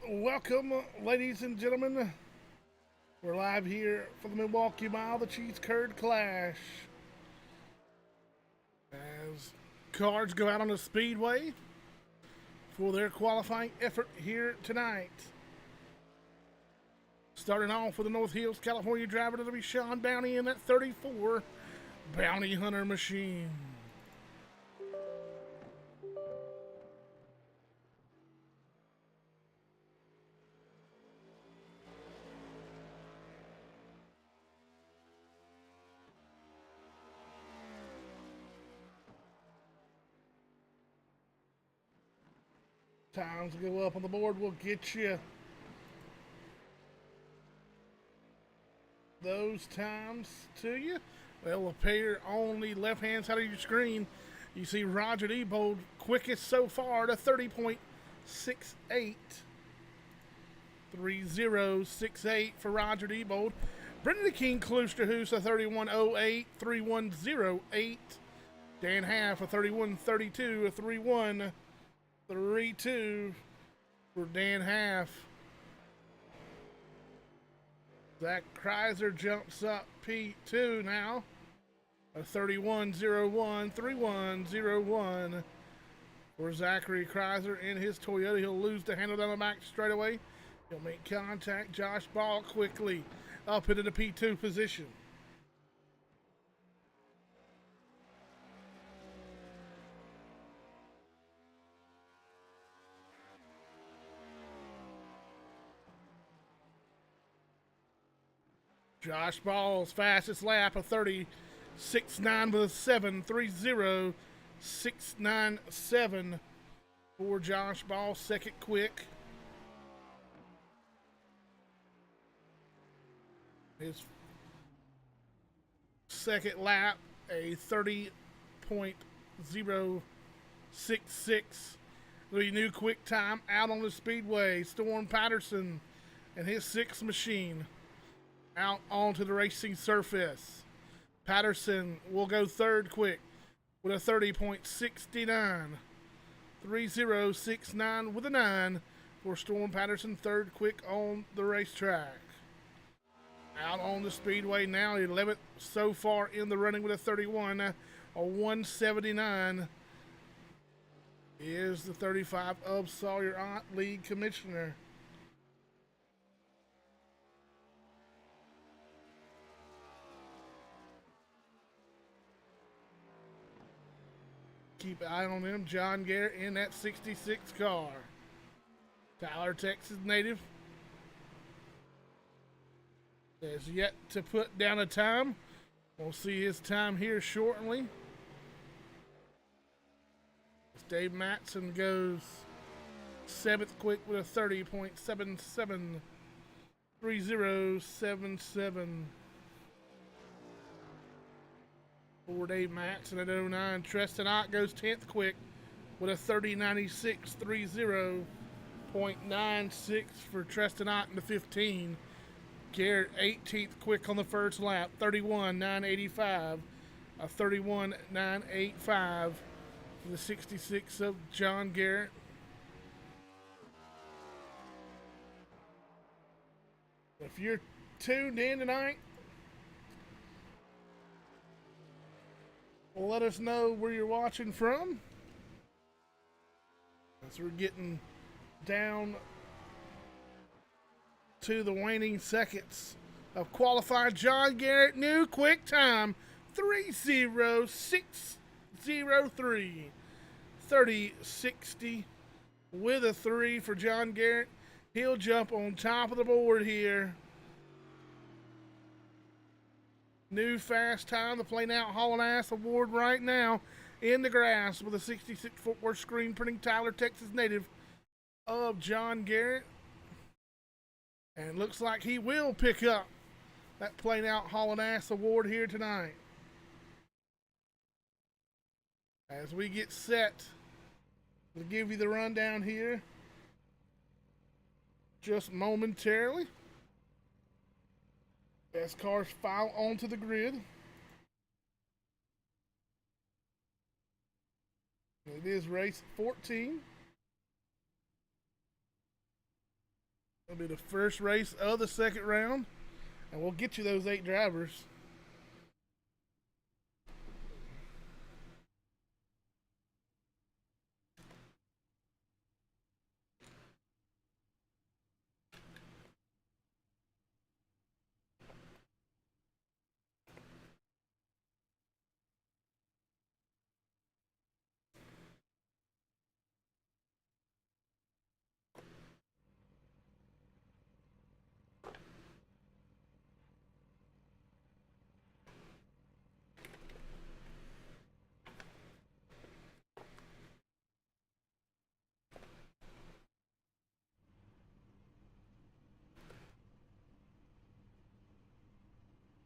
Welcome, ladies and gentlemen. We're live here for the Milwaukee Mile, the Cheese Curd Clash. As cars go out on the speedway for their qualifying effort here tonight. Starting off with the North Hills, California driver, that'll be Sean Bounty in that 34 Bounty Hunter machine. Times go up on the board. We'll get you those times to you. They'll appear on the left-hand side of your screen. You see Roger Diebold quickest so far to 30.68. 30.68 for Roger Diebold. Brendan the King Kloosterhoos a 31.08. 31.08. Dan Half a 31.32. A 31.32 for Dan Half. Zach Kreiser jumps up P2 now. A 31.01, 31.01 for Zachary Kreiser in his Toyota. He'll lose the handle down the back straight away. He'll make contact. Josh Ball quickly up into the P2 position. Josh Ball's fastest lap, a 36.9 with a 7, 30.697 for Josh Ball, second quick. His second lap, a 30.066. The new quick time out on the speedway. Storm Patterson and his sixth machine out onto the racing surface. Patterson will go third quick with a 30.69. 30.69 with a 9 for Storm Patterson, third quick on the racetrack. Out on the speedway now, 11th so far in the running with a 31. A 179 is the 35 of Sawyer Ott, lead commissioner. Keep an eye on them. John Garrett in that 66 car. Tyler, Texas native, has yet to put down a time. We'll see his time here shortly. As Dave Matson goes seventh quick with a 30.77. 30.77. For Dave Matson at 09. Treston Ott goes 10th quick with a 30.96. 30.96 for Treston Ott in the 15. Garrett 18th quick on the first lap. 31.985. A 31.985 for the 66 of John Garrett. If you're tuned in tonight, well, let us know where you're watching from. As we're getting down to the waning seconds of qualified. John Garrett, new quick time, 30.603. 30.60 with a 3 for John Garrett. He'll jump on top of the board here. New fast time, the Play Now Hauling Ass Award right now in the grass with a 66 footwork screen printing Tyler, Texas native of John Garrett. And looks like he will pick up that Play Now Hauling Ass Award here tonight. As we get set to give you the rundown here just momentarily. As cars file onto the grid. It is race 14. It'll be the first race of the second round, and we'll get you those 8 drivers.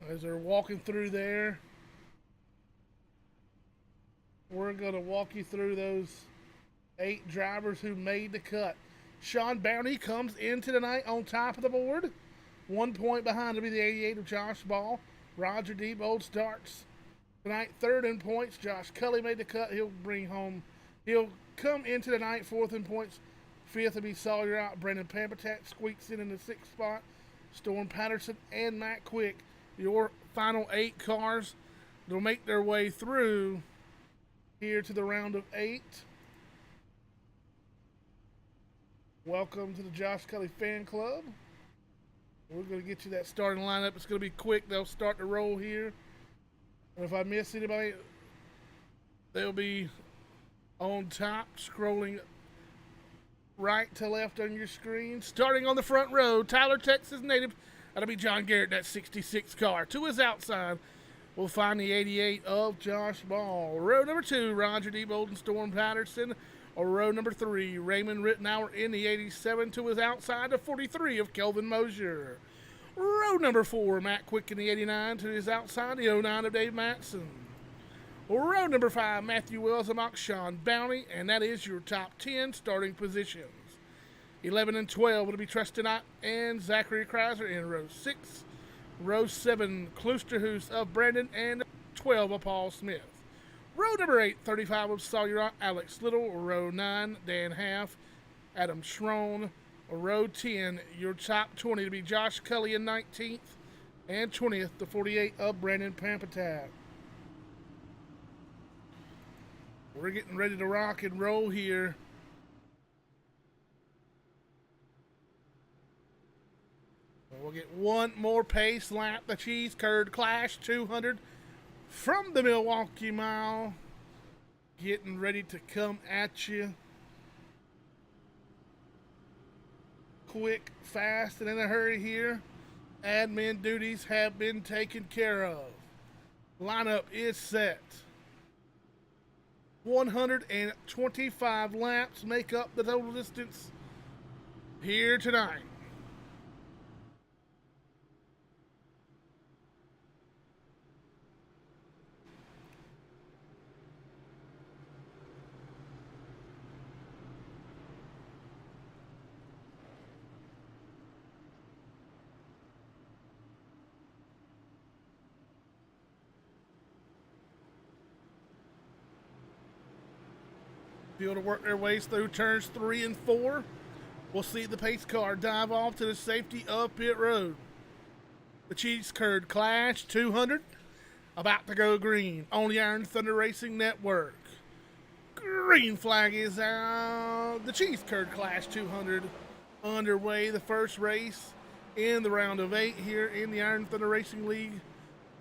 As they're walking through there, we're going to walk you through those 8 drivers who made the cut. Sean Bounty comes into the night on top of the board. 1 point behind to be the 88 of Josh Ball. Roger Diebold starts tonight third in points. Josh Cully made the cut. He'll come into the night fourth in points. Fifth will be Sawyer out. Brendan Pampatat squeaks in the 6th spot. Storm Patterson and Matt Quick. Your final 8 cars. They'll make their way through here to the round of 8. Welcome to the Josh Cully Fan Club. We're going to get you that starting lineup. It's going to be quick. They'll start to roll here. And if I miss anybody, they'll be on top, scrolling right to left on your screen. Starting on the front row, Tyler, Texas native. That'll be John Garrett, that 66 car. To his outside, we'll find the 88 of Josh Ball. Row number 2, Roger Diebold and Storm Patterson. Or row number 3, Raymond Rittenauer in the 87. To his outside, the 43 of Kelvin Mosier. Row number 4, Matt Quick in the 89. To his outside, the 09 of Dave Matson. Row number 5, Matthew Wells amongst Sean Bounty. And that is your top 10 starting positions. 11 and 12 will be Tristan Ott and Zachary Kreiser in row 6. Row 7, Kloosterhuis of Brandon, and 12 of Paul Smith. Row number 8, 35 of Sawyer, Alex Little. Row 9, Dan Half, Adam Schroen. Row 10, your top 20 to be Josh Cully in 19th, and 20th, the 48 of Brandon Pampatat. We're getting ready to rock and roll here. We'll get one more pace lap. The Cheese Curd Clash 200 from the Milwaukee Mile. Getting ready to come at you. Quick, fast, and in a hurry here. Admin duties have been taken care of. Lineup is set. 125 laps make up the total distance here tonight. Be able to work their ways through turns 3 and 4. We'll see the pace car dive off to the safety of pit road. The Cheese Curd Clash 200 about to go green on the Iron Thunder Racing Network. Green flag is out. The Cheese Curd Clash 200 underway. The first race in the round of 8 here in the Iron Thunder Racing League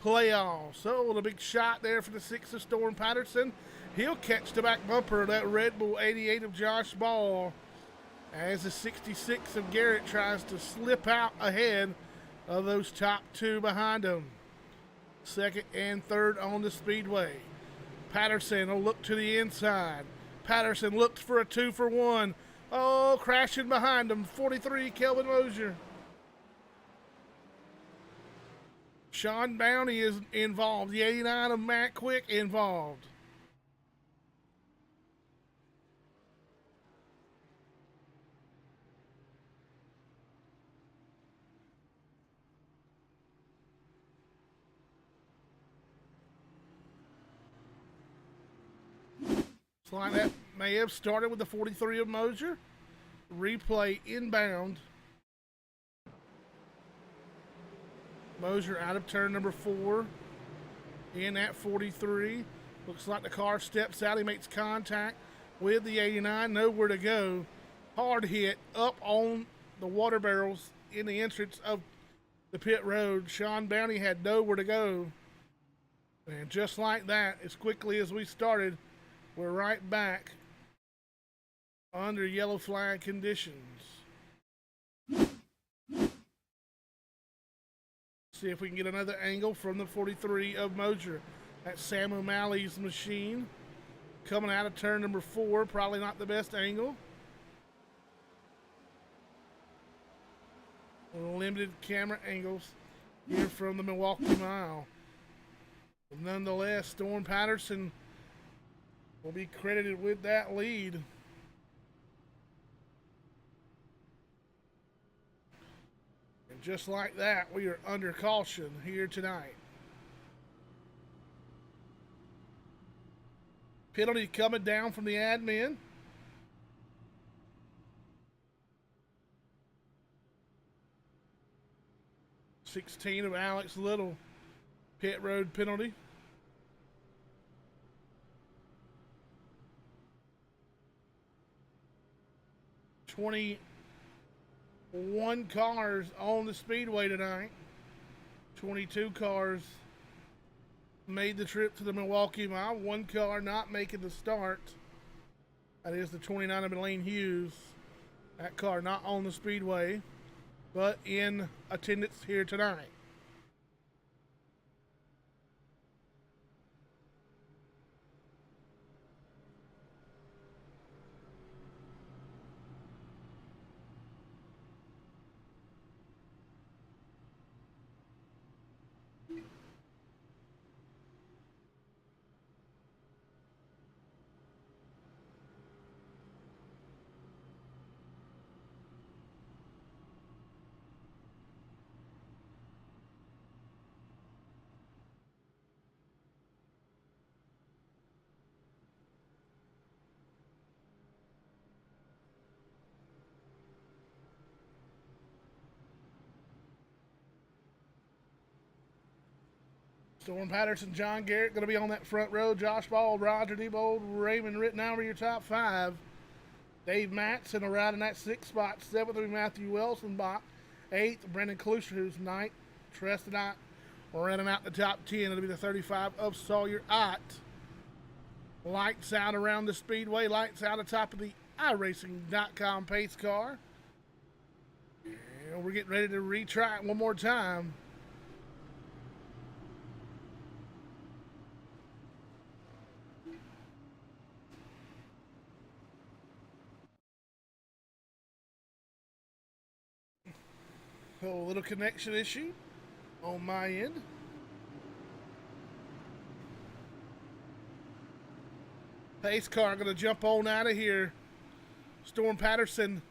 playoffs. So a big shot there for the 6 of Storm Patterson. He'll catch the back bumper of that Red Bull 88 of Josh Ball as the 66 of Garrett tries to slip out ahead of those top 2 behind him. Second and third on the speedway. Patterson will look to the inside. Patterson looked for a 2-for-1. Oh, crashing behind him. 43, Kelvin Mosier. Sean Bounty is involved. The 89 of Matt Quick involved. Lineup may have started with the 43 of Mosier. Replay inbound Mosier out of turn number 4. In at 43. Looks like the car steps out. He makes contact with the 89. Nowhere to go. Hard hit up on the water barrels in the entrance of the pit road. Sean Bounty had nowhere to go. And just like that, as quickly as we started, we're right back under yellow flag conditions. See if we can get another angle from the 43 of Mosier. That's Sam O'Malley's machine. Coming out of turn number 4, probably not the best angle. Limited camera angles here from the Milwaukee Mile. But nonetheless, Storm Patterson will be credited with that lead. And just like that, we are under caution here tonight. Penalty coming down from the admin. $16 of Alex Little. Pit road penalty. $21 cars on the speedway tonight. 22 cars made the trip to the Milwaukee Mile. 1 car not making the start. That is the 29 of Elaine Hughes. That car not on the speedway, but in attendance here tonight. Storm Patterson, John Garrett going to be on that front row. Josh Ball, Roger Diebold, Raymond Rittenauer, your top 5. Dave Matson around in that 6th spot. 7th will be Matthew Wilson. 8th, Brendan Kluscher, who's 9th. Treston Ott running out the top 10. It'll be the 35 of Sawyer Ott. Lights out around the speedway. Lights out atop of the iRacing.com pace car. And we're getting ready to retry it one more time. A little connection issue on my end. Pace car going to jump on out of here. Storm Patterson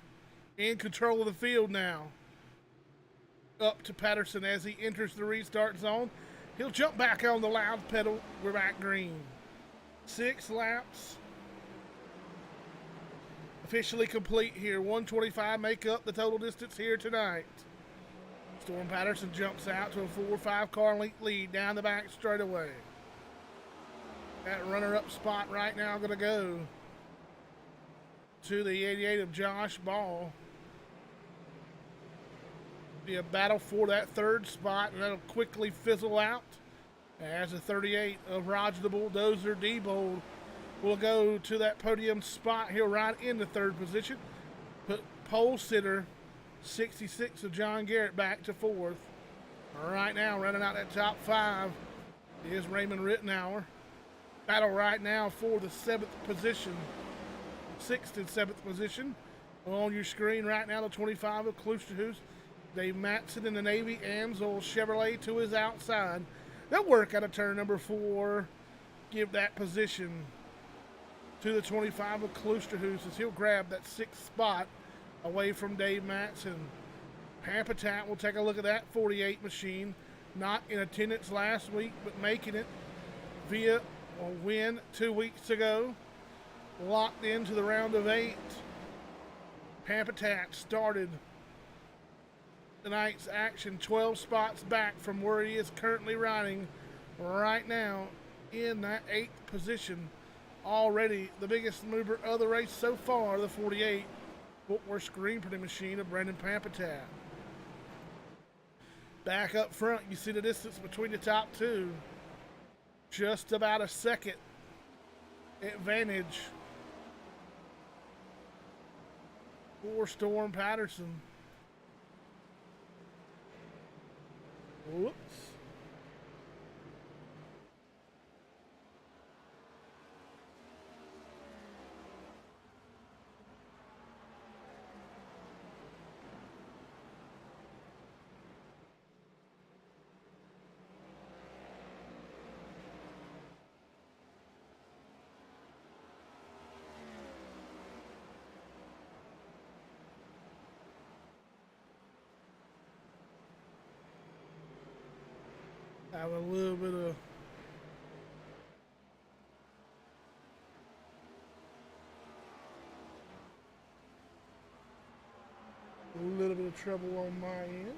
in control of the field now. Up to Patterson as he enters the restart zone. He'll jump back on the loud pedal. We're back green. 6 laps officially complete here. 125 make up the total distance here tonight. Storm Patterson jumps out to a 4-5 car length lead down the back straightaway. That runner-up spot right now going to go to the 88 of Josh Ball. Be a battle for that 3rd spot, and that'll quickly fizzle out as the 38 of Roger the Bulldozer Diebold will go to that podium spot. He'll ride in the 3rd position. Put pole sitter 66 of John Garrett back to 4th. Right now, running out that top 5 is Raymond Rittenauer. Battle right now for the 7th position, 6th and 7th position. On your screen right now, the 25 of Klusterhuis. Dave Matson in the Navy Amsoil Chevrolet to his outside. They'll work out of turn number 4, give that position to the 25 of Klusterhuis as he'll grab that 6th spot away from Dave Matson. Pampatat will take a look at that 48 machine. Not in attendance last week, but making it via a win 2 weeks ago. Locked into the round of 8. Pampatat started tonight's action, 12 spots back from where he is currently riding right now in that 8th position. Already the biggest mover of the race so far, the 48 footwear screen printing machine of Brendan Pampatat. Back up front, you see the distance between the top two. Just about a second advantage for Storm Patterson. Whoops. Have a little bit of trouble on my end.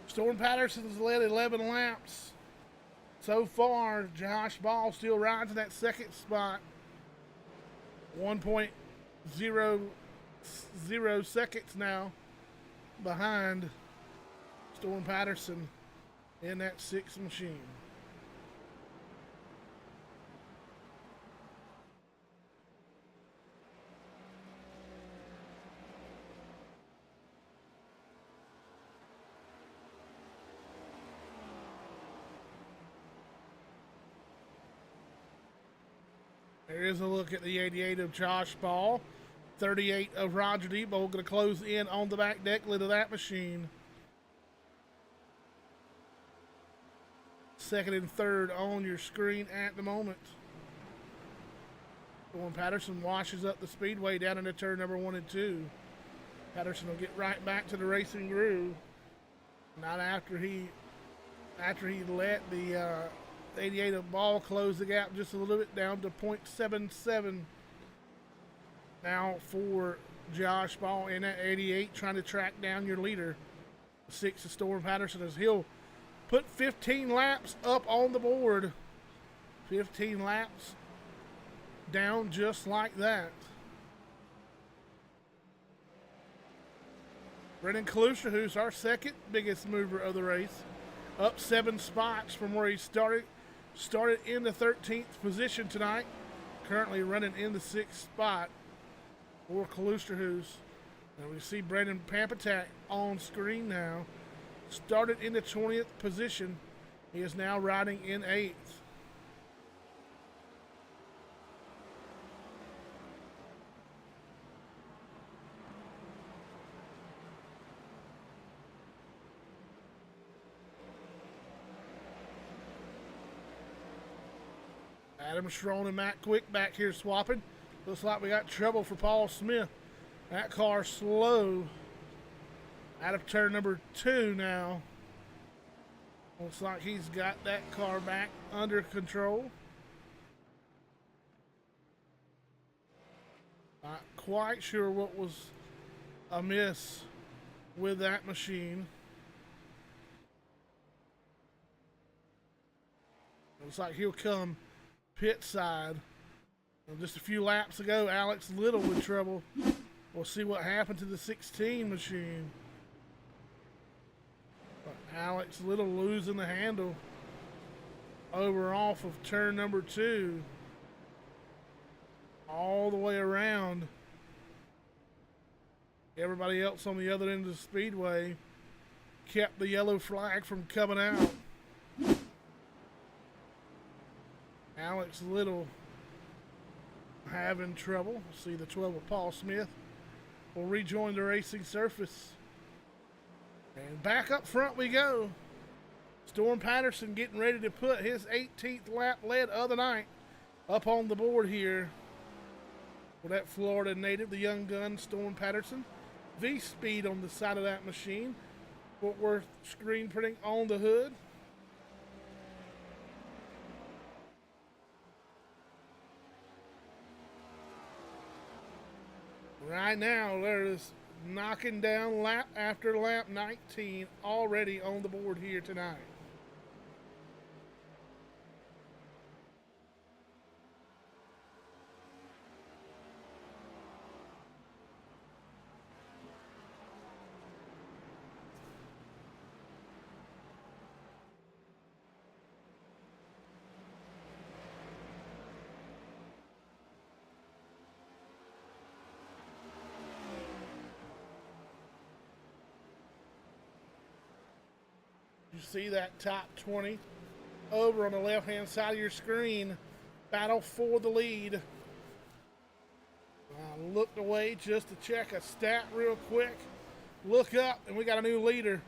Storm Patterson's led 11 laps so far. Josh Ball still rides in that second spot. 1.00 seconds now behind Storm Patterson in that 6th machine. There is a look at the 88 of Josh Ball. 38 of Roger Debo going to close in on the back deck lid of that machine. Second and third on your screen at the moment. Storm Patterson washes up the speedway down into turn number 1 and 2. Patterson will get right back to the racing groove. Not after he let the 88 of Ball close the gap just a little bit down to 0.77 now for Josh Ball in that 88, trying to track down your leader. 6 of Storm Patterson, as he'll put 15 laps up on the board. 15 laps down just like that. Brendan Kalusha, who's our second biggest mover of the race, up 7 spots from where he started in the 13th position tonight. Currently running in the 6th spot for Kalusha, and we see Brendan Pampatat on screen now. Started in the 20th position. He is now riding in 8th. Adam Strone and Matt Quick back here swapping. Looks like we got trouble for Paul Smith. That car slow out of turn number 2 now. Looks like he's got that car back under control. Not quite sure what was amiss with that machine. Looks like he'll come pit side. Just a few laps ago, Alex Little with trouble. We'll see what happened to the 16 machine. But Alex Little losing the handle over off of turn number 2. All the way around. Everybody else on the other end of the speedway kept the yellow flag from coming out. Alex Little having trouble. See the 12 of Paul Smith will rejoin the racing surface. And back up front we go. Storm Patterson getting ready to put his 18th lap lead of the night up on the board here. For that Florida native, the young gun, Storm Patterson. V-Speed on the side of that machine. Fort Worth screen printing on the hood. Right now, there's knocking down lap after lap 19 already on the board here tonight. You see that top 20 over on the left-hand side of your screen. Battle for the lead. I looked away just to check a stat real quick. Look up, and we got a new leader.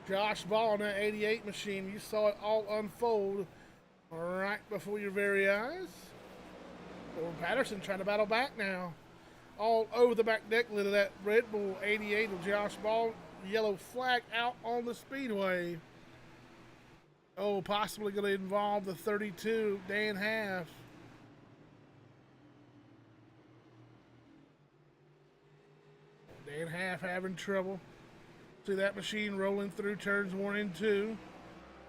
Josh Ball in that 88 machine. You saw it all unfold right before your very eyes. Or Patterson trying to battle back now. All over the back deck lid of that Red Bull 88 of Josh Ball. Yellow flag out on the speedway. Oh, possibly going to involve the 32, Dan Half. Dan Half having trouble. See that machine rolling through turns 1 and 2.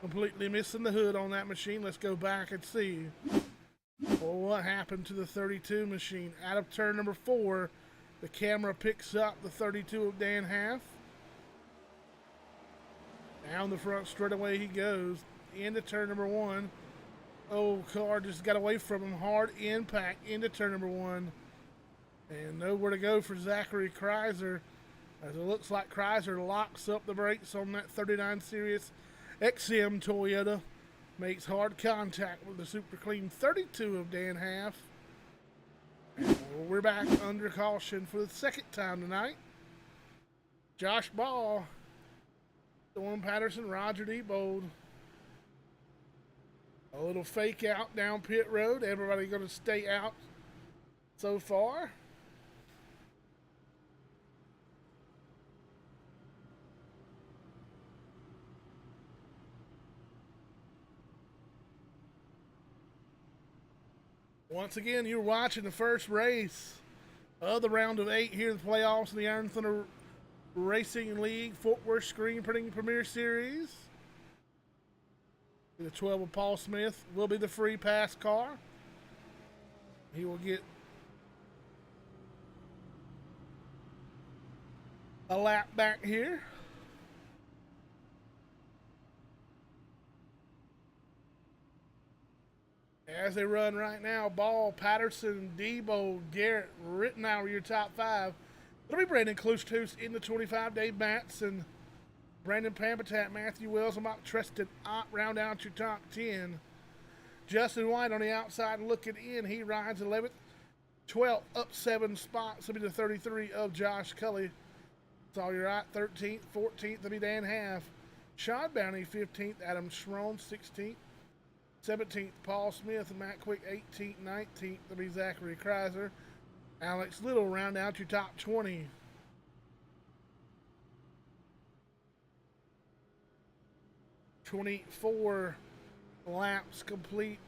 Completely missing the hood on that machine. Let's go back and see. Well, what happened to the 32 machine? Out of turn number 4, the camera picks up the 32 of Dan Half. Down the front straightaway he goes. Into turn number 1. Oh, car just got away from him. Hard impact into turn number 1. And nowhere to go for Zachary Kreiser. As it looks like Kreiser locks up the brakes on that 39 Series XM Toyota. Makes hard contact with the super clean 32 of Dan Half. And we're back under caution for the second time tonight. Josh Ball, Storm Patterson, Roger Diebold. A little fake out down pit road. Everybody going to stay out so far. Once again, you're watching the first race of the round of 8 here in the playoffs in the Iron Thunder Racing League Fort Worth Screen Printing Premier Series. The 12 of Paul Smith will be the free pass car. He will get a lap back here. As they run right now, Ball, Patterson, Debo, Garrett, Rittenauer, your top 5. It'll be Brandon Klushtus in the 25, Dave Matson, Brandon Pampatat, Matthew Wells, and Mark Treston round out your top 10. Justin White on the outside looking in. He rides 11th. 12th, up 7 spots. It'll be the 33 of Josh Cully. That's all you're right. 13th, 14th, that'll be Dan Half. Sean Bounty, 15th. Adam Schroen, 16th. 17th, Paul Smith, and Matt Quick, 18th, 19th. That'll be Zachary Kreiser. Alex Little round out your top 20. "24 laps complete.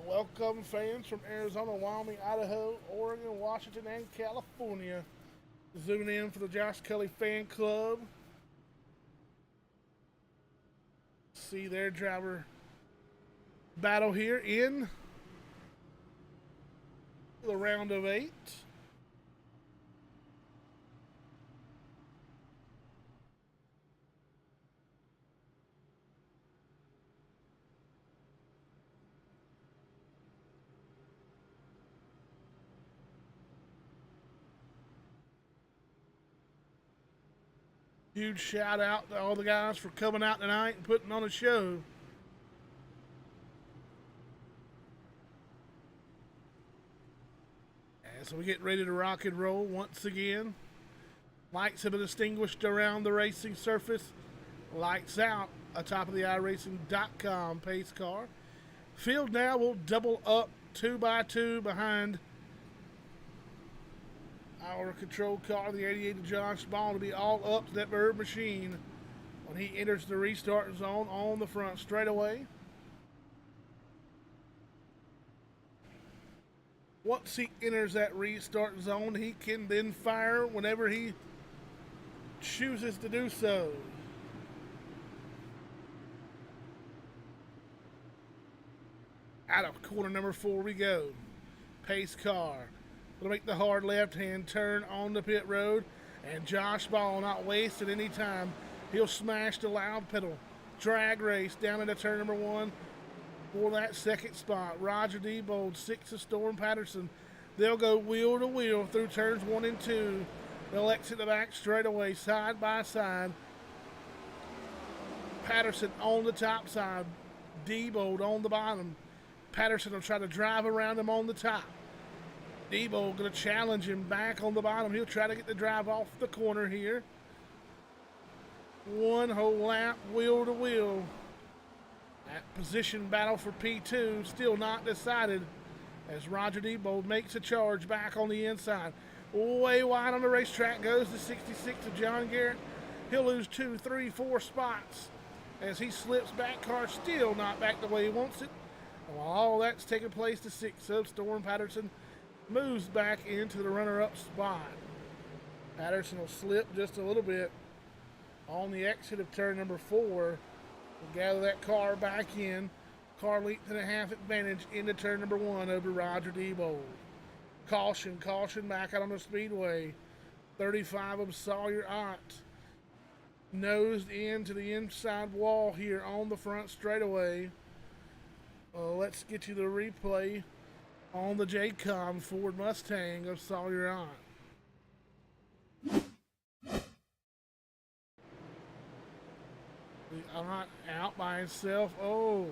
Welcome fans from Arizona, Wyoming, Idaho, Oregon, Washington, and California. Zooming in for the Josh Cully fan club. See their driver battle here in the round of 8. Huge shout out to all the guys for coming out tonight and putting on a show. As we get ready to rock and roll once again, lights have been extinguished around the racing surface. Lights out atop of the iRacing.com pace car. Field now will double up 2 by 2 behind our control car, the 88 of Josh Ball, to be all up to that bird machine when he enters the restart zone on the front straightaway. Once he enters that restart zone, he can then fire whenever he chooses to do so. Out of corner number 4 we go. Pace car will make the hard left-hand turn on the pit road, and Josh Ball not wasting any time. He'll smash the loud pedal. Drag race down into turn number 1 for that second spot. Roger Diebold, 6 of Storm Patterson. They'll go wheel to wheel through turns 1 and 2. They'll exit the back straightaway, side by side. Patterson on the top side. Diebold on the bottom. Patterson will try to drive around him on the top. Diebold going to challenge him back on the bottom. He'll try to get the drive off the corner here. One whole lap, wheel to wheel. That position battle for P2 still not decided as Roger Diebold makes a charge back on the inside. Way wide on the racetrack goes the 66 of John Garrett. He'll lose 2, 3, 4 spots as he slips back. Car still not back the way he wants it. While all that's taking place, the 6 of Storm Patterson moves back into the runner-up spot. Patterson will slip just a little bit on the exit of turn number 4. We'll gather that car back in. Car length and a half advantage into turn number 1 over Roger Diebold. Caution, caution back out on the speedway. 35 of Sawyer Ott nosed into the inside wall here on the front straightaway. Let's get you the replay on the JCOM Ford Mustang of Sawyer Ott. Ott out by himself. Oh.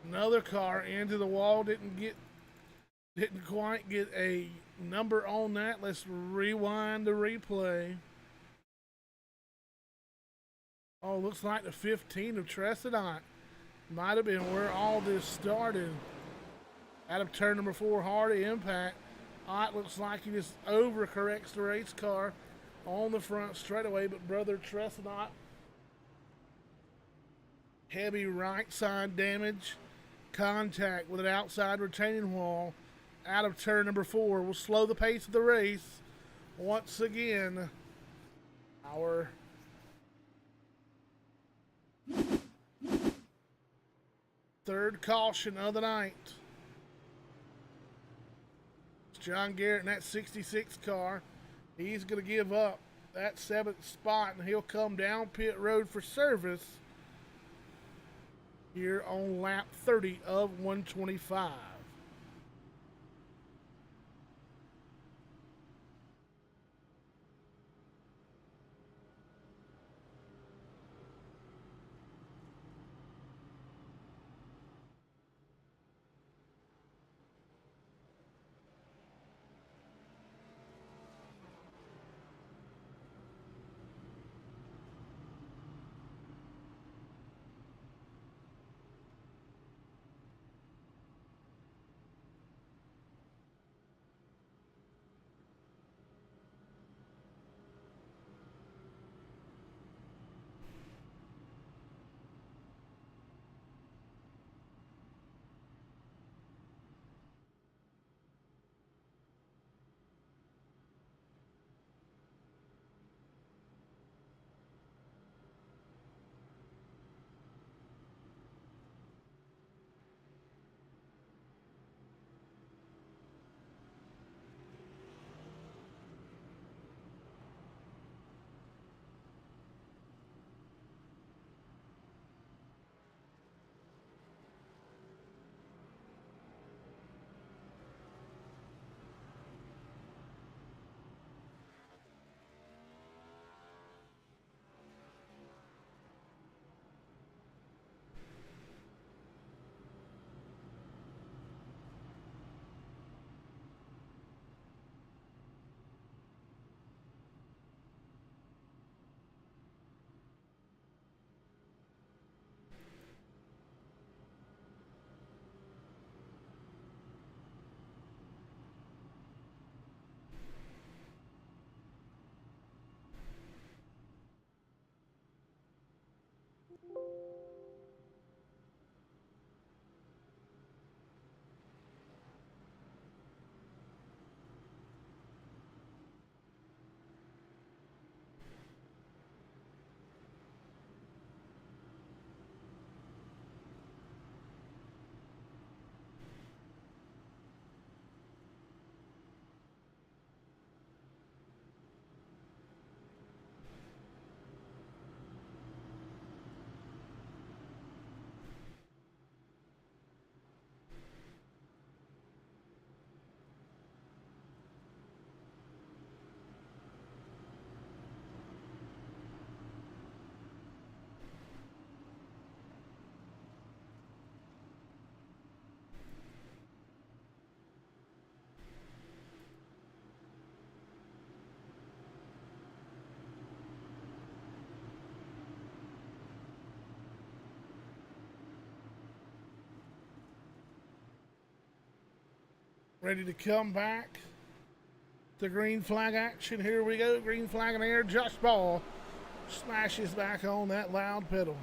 Another car into the wall. Didn't quite get a number on that. Let's rewind the replay. Oh, looks like the 15 of Tressedot might have been where all this started. Out of turn number 4, hard impact. Ott looks like he just overcorrects the race car on the front straightaway, but brother Tressedot, heavy right side damage, contact with an outside retaining wall out of turn number 4 will slow the pace of the race. Once again, our third caution of the night. It's John Garrett in that 66 car. He's going to give up that 7th spot, and he'll come down pit road for service here on lap 30 of 125. Ready to come back. The green flag action. Here we go. Green flag in the air. Josh Ball smashes back on that loud pedal.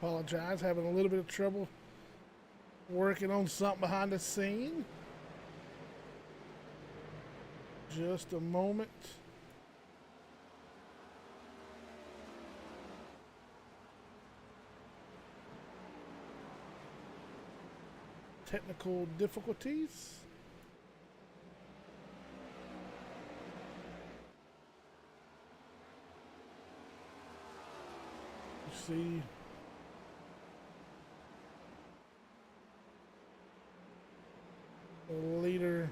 Apologize, having a little bit of trouble working on something behind the scene. Just a moment. Technical difficulties. You see. Leader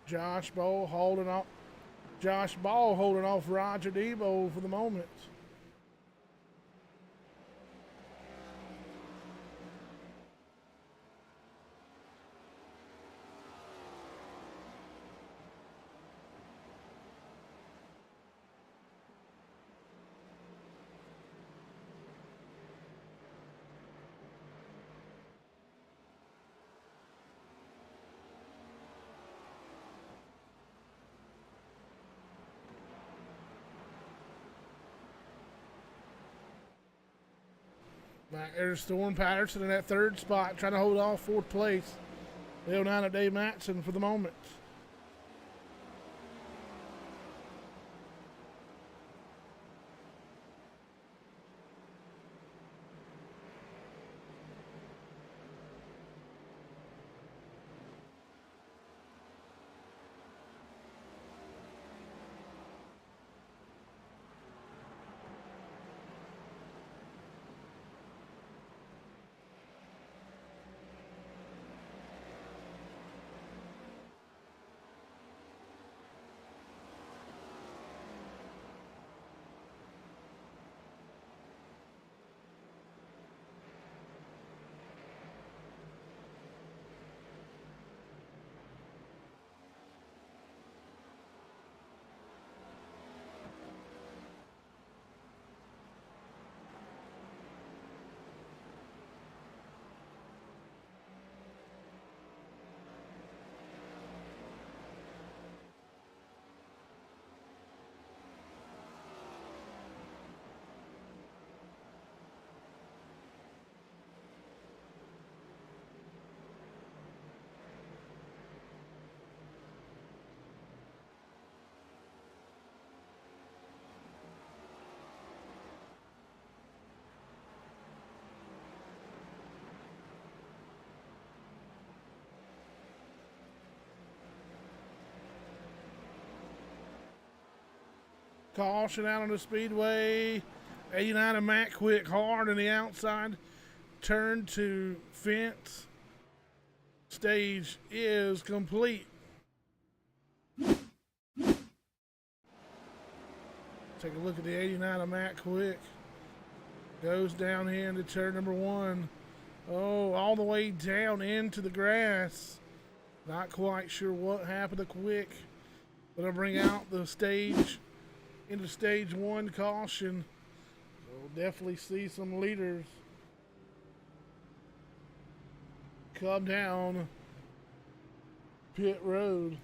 Josh Ball holding off Roger Debo for the moment. There's Storm Patterson in that third spot, trying to hold off fourth place. 09 of Dave Matson for the moment. Caution out on the speedway. 89 of Matt Quick hard on the outside. Turn to fence. Stage is complete. Take a look at the 89 of Matt Quick. Goes down here into turn number 1. Oh, all the way down into the grass. Not quite sure what happened to Quick. But I'll bring out the stage into stage 1 caution. We'll definitely see some leaders come down pit road.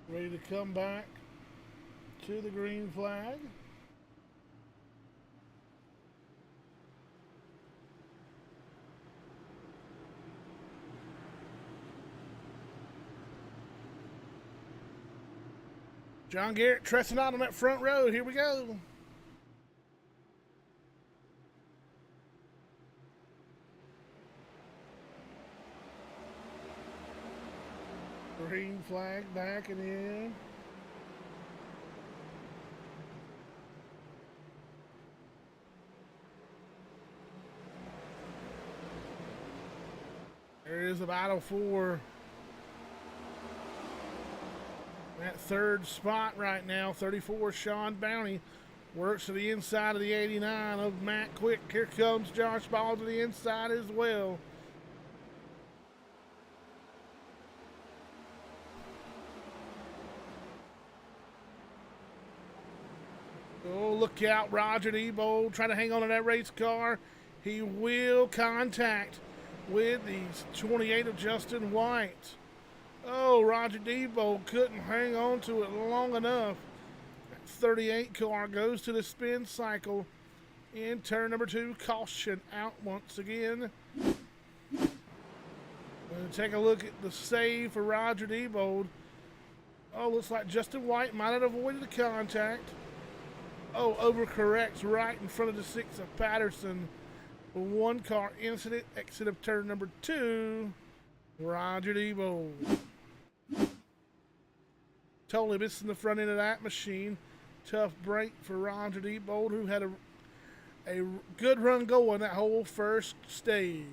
Ready to come back to the green flag. John Garrett tressing out on that front road. Here we go. Green flag back and in. There is a battle for that third spot right now. 34, Sean Bounty works to the inside of the 89 of Matt Quick. Here comes Josh Ball to the inside as well. Oh, look out, Roger Debold trying to hang on to that race car. He will contact with the 28 of Justin White. Oh, Roger Debold couldn't hang on to it long enough. That 38 car goes to the spin cycle in turn number 2. Caution out once again. We'll take a look at the save for Roger Debold. Oh, looks like Justin White might have avoided the contact. Oh, overcorrects right in front of the 6 of Patterson. A 1-car incident, exit of turn number 2. Roger Debold. Totally missing the front end of that machine. Tough break for Roger Debold, who had a good run going that whole first stage.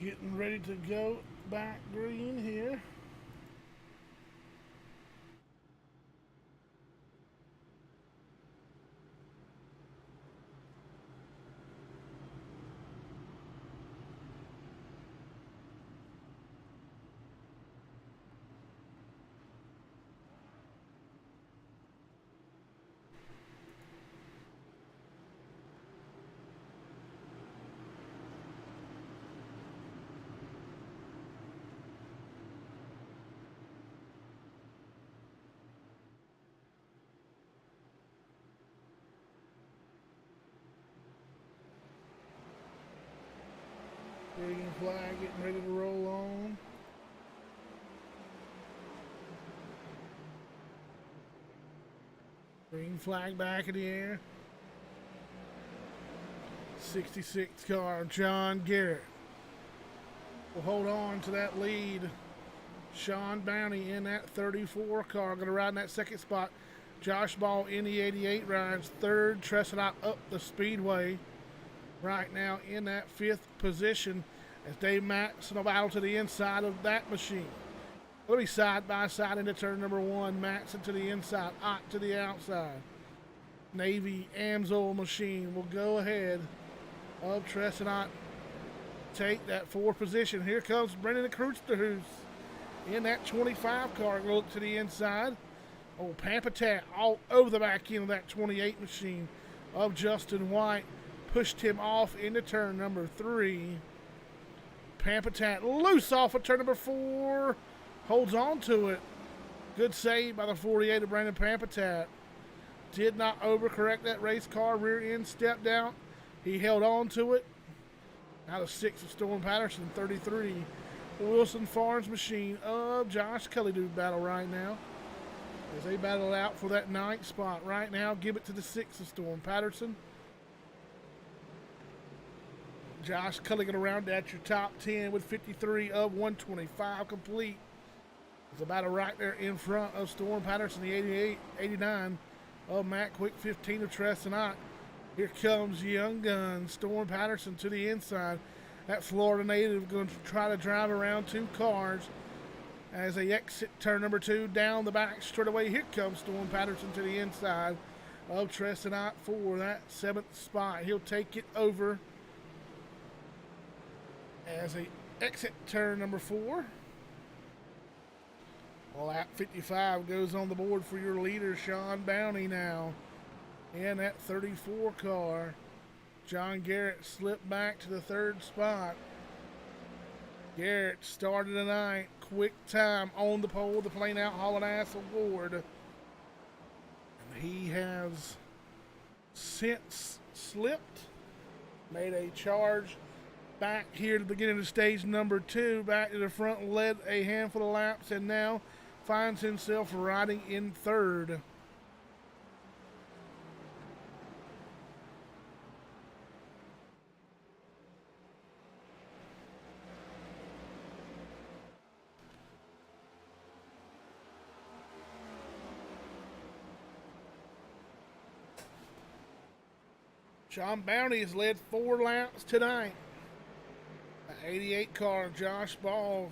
Getting ready to go back green here. Green flag getting ready to roll on. Green flag back in the air. 66 car, John Garrett will hold on to that lead Sean Bounty in that 34 car, going to ride in that second spot. Josh Ball in the 88 rides third. Tressenot up the speedway right now in that fifth position as Dave Matson will battle to the inside of that machine. It'll be side by side into turn number one. Matson to the inside, Ott to the outside. Navy Amsoil machine will go ahead of Tressenot. Take that fourth position. Here comes Brendan Kreusterhuis in that 25 car. Look to the inside. Oh, Pampatat all over the back end of that 28 machine of Justin White. Pushed him off into turn number three. Pampatat loose off of turn number four. Holds on to it. Good save by the 48 of Brandon Pampatat. Did not overcorrect that race car. Rear end stepped out. He held on to it. Out of six of Storm Patterson, 33. The Wilson Farms machine of Josh Kelly do battle right now. As they battle out for that ninth spot right now. Give it to the six of Storm Patterson. Josh Kelly going to round out your top 10 with 53 of 125 complete. It's a battle right there in front of Storm Patterson, the 88, 89 of Matt Quick, 15 of Tressenot. Here comes Young Gun, Storm Patterson to the inside. That Florida native going to try to drive around two cars as they exit turn number two down the back straightaway. Here comes Storm Patterson to the inside of Tressenot for that seventh spot. He'll take it over as they exit turn number four. Well, lap 55 goes on the board for your leader, Sean Bounty now. In that 34 car. John Garrett slipped back to the third spot. Garrett started tonight. Quick time on the pole, the Plain Out Hauling Ass Award. And he has since slipped. Made a charge back here to the beginning of stage number two. Back to the front, led a handful of laps, and now finds himself riding in third. Sean Bounty has led 4 laps tonight. The 88 car, Josh Ball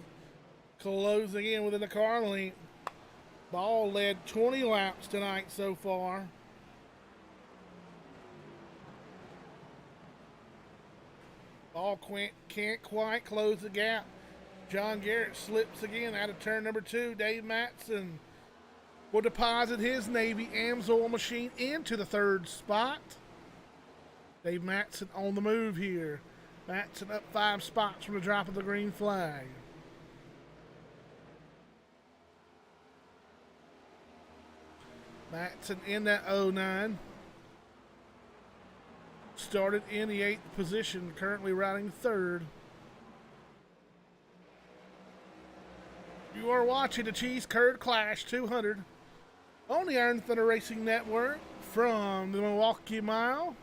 closing in within the car length. Ball led 20 laps tonight so far. Ball can't quite close the gap. John Garrett slips again out of turn number two. Dave Matson will deposit his Navy Amsoil machine into the third spot. Dave Matson on the move here. Matson up 5 spots from the drop of the green flag. Matson in that 09. Started in the 8th position, currently riding third. You are watching the Cheese Curd Clash 200 on the Iron Thunder Racing Network from the Milwaukee Mile.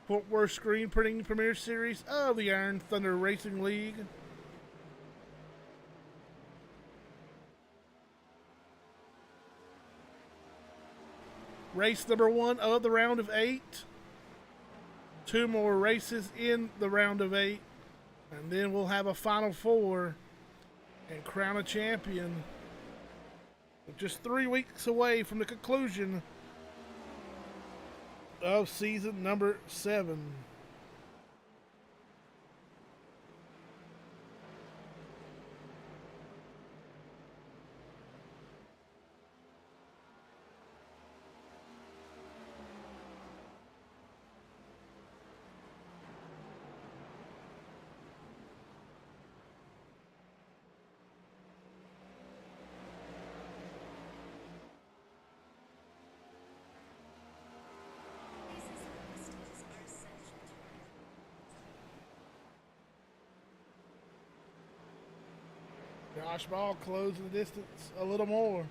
Fort Worth Screen Printing Premier Series of the Iron Thunder Racing League. Race number 1 of the round of 8. 2 more races in the round of 8. And then we'll have a final 4 and crown a champion. We're just 3 weeks away from the conclusion of season number 7. Josh Ball closing the distance a little more.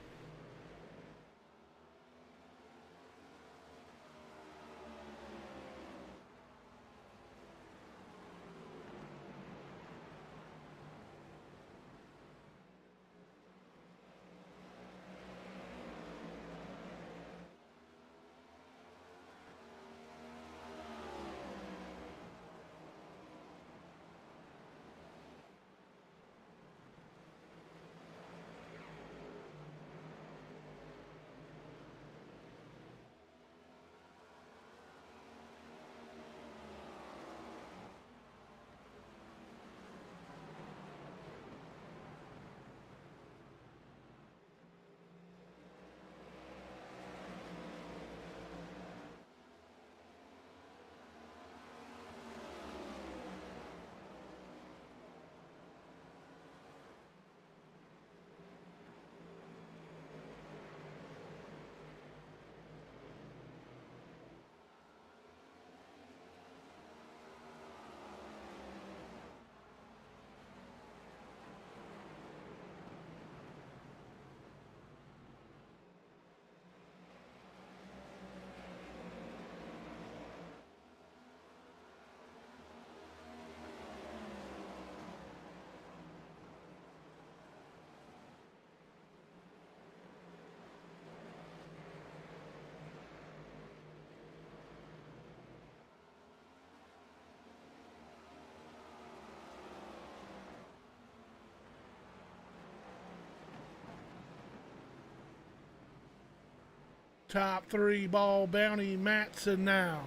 Top 3 ball bounty Matson now.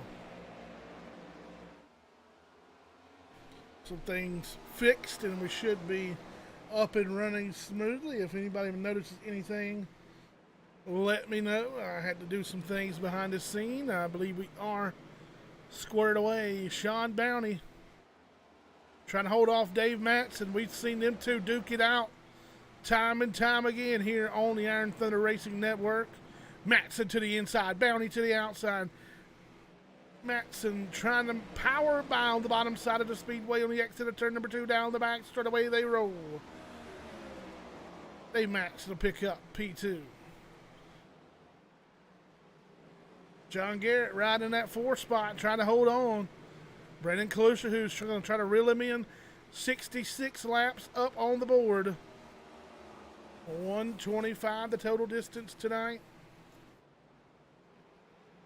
Some things fixed and we should be up and running smoothly. If anybody notices anything, let me know. I had to do some things behind the scene. I believe we are squared away. Sean Bounty trying to hold off Dave Matson. We've seen them two duke it out time and time again here on the Iron Thunder Racing Network. Matson to the inside, Bounty to the outside. Matson trying to power by on the bottom side of the speedway on the exit of turn number 2 down the back. Straight away they roll. Dave Matson will pick up P2. John Garrett riding that 4 spot, trying to hold on. Brendan Kalusha, who's going to try to reel him in. 66 laps up on the board. 125 the total distance tonight.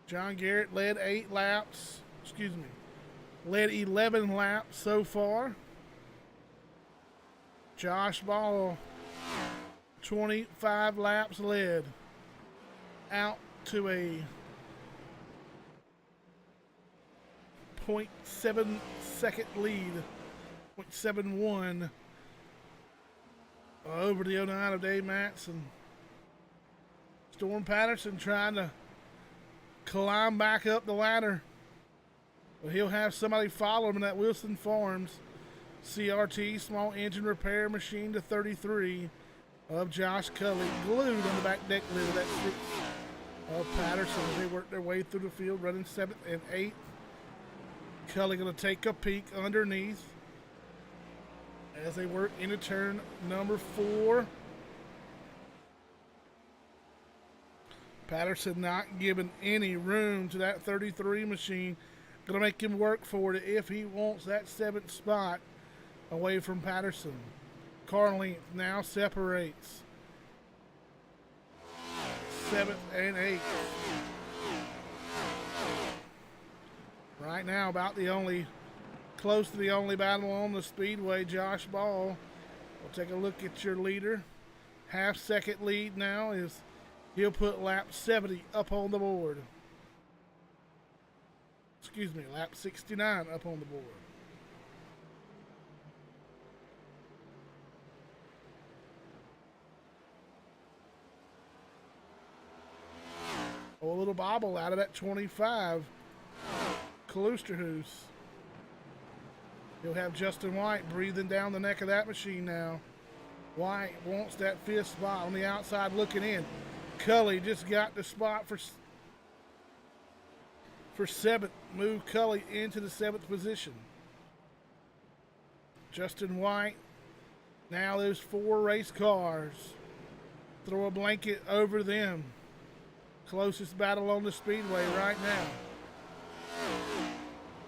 John Garrett led 8 laps. Led 11 laps so far. Josh Ball, 25 laps led. Out to a 0.7 second lead. 0.71 over the 09 of Dave Matson. Storm Patterson trying to climb back up the ladder. But he'll have somebody follow him in that Wilson Farms CRT small engine repair machine to 33 of Josh Cully, glued on the back deck lid of that 6 of Patterson. They work their way through the field, running 7th and 8th. Cully going to take a peek underneath as they work into turn number 4. Patterson not giving any room to that 33 machine. Going to make him work for it if he wants that 7th spot away from Patterson. Car length now separates 7th and 8th. Right now, about the only, close to the only battle on the speedway. Josh Ball. We'll take a look at your leader. Half-second lead now is he'll put lap 70 up on the board. Lap 69 up on the board. A little bobble out of that 25. Kalusterhoos. He'll have Justin White breathing down the neck of that machine now. White wants that 5th spot on the outside looking in. Cully just got the spot for 7th. Move Cully into the 7th position. Justin White. Now those 4 race cars. Throw a blanket over them. Closest battle on the speedway right now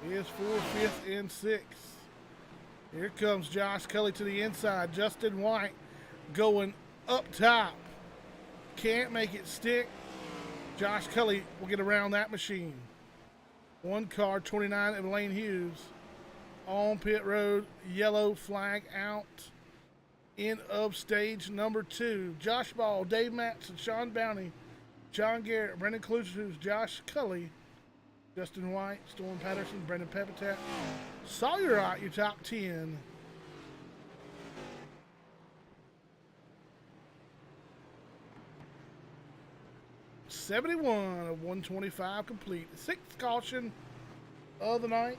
is 4th, 5th, and 6th. Here comes Josh Cully to the inside. Justin White going up top. Can't make it stick. Josh Cully will get around that machine. 1 car, 29 of Lane Hughes. On pit road, yellow flag out. End of stage number 2. Josh Ball, Dave Matson, Sean Bounty, John Garrett, Brendan Kalusha, Josh Cully, Justin White, Storm Patterson, Brendan Pepitat. Sawyer out your top 10. .71 of 125 complete. 6th caution of the night.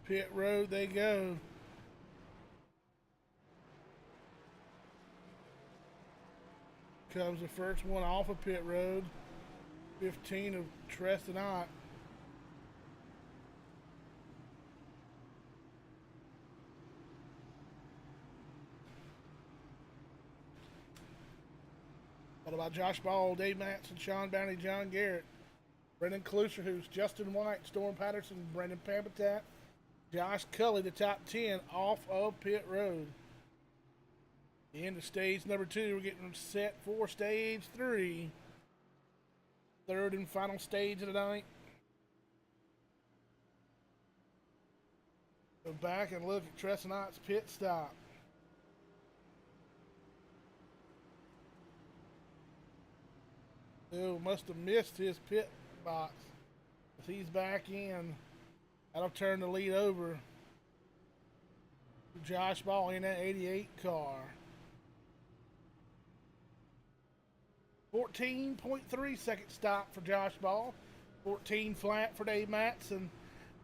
Pit road they go. Comes the first one off of pit road. 15 of Trestonot. What about Josh Ball, Dave Matson, Sean Bounty, John Garrett, Brendan Kluserhoos, Justin White, Storm Patterson, Brandon Pampatat, Josh Cully, the top 10 off of pit road. The end of stage number 2. We're getting set for stage 3. Third and final stage of the night. Go back and look at Trestonot's pit stop. Oh, must have missed his pit box. If he's back in, that'll turn the lead over to Josh Ball in that 88 car. 14.3 second stop for Josh Ball. 14 flat for Dave Matson.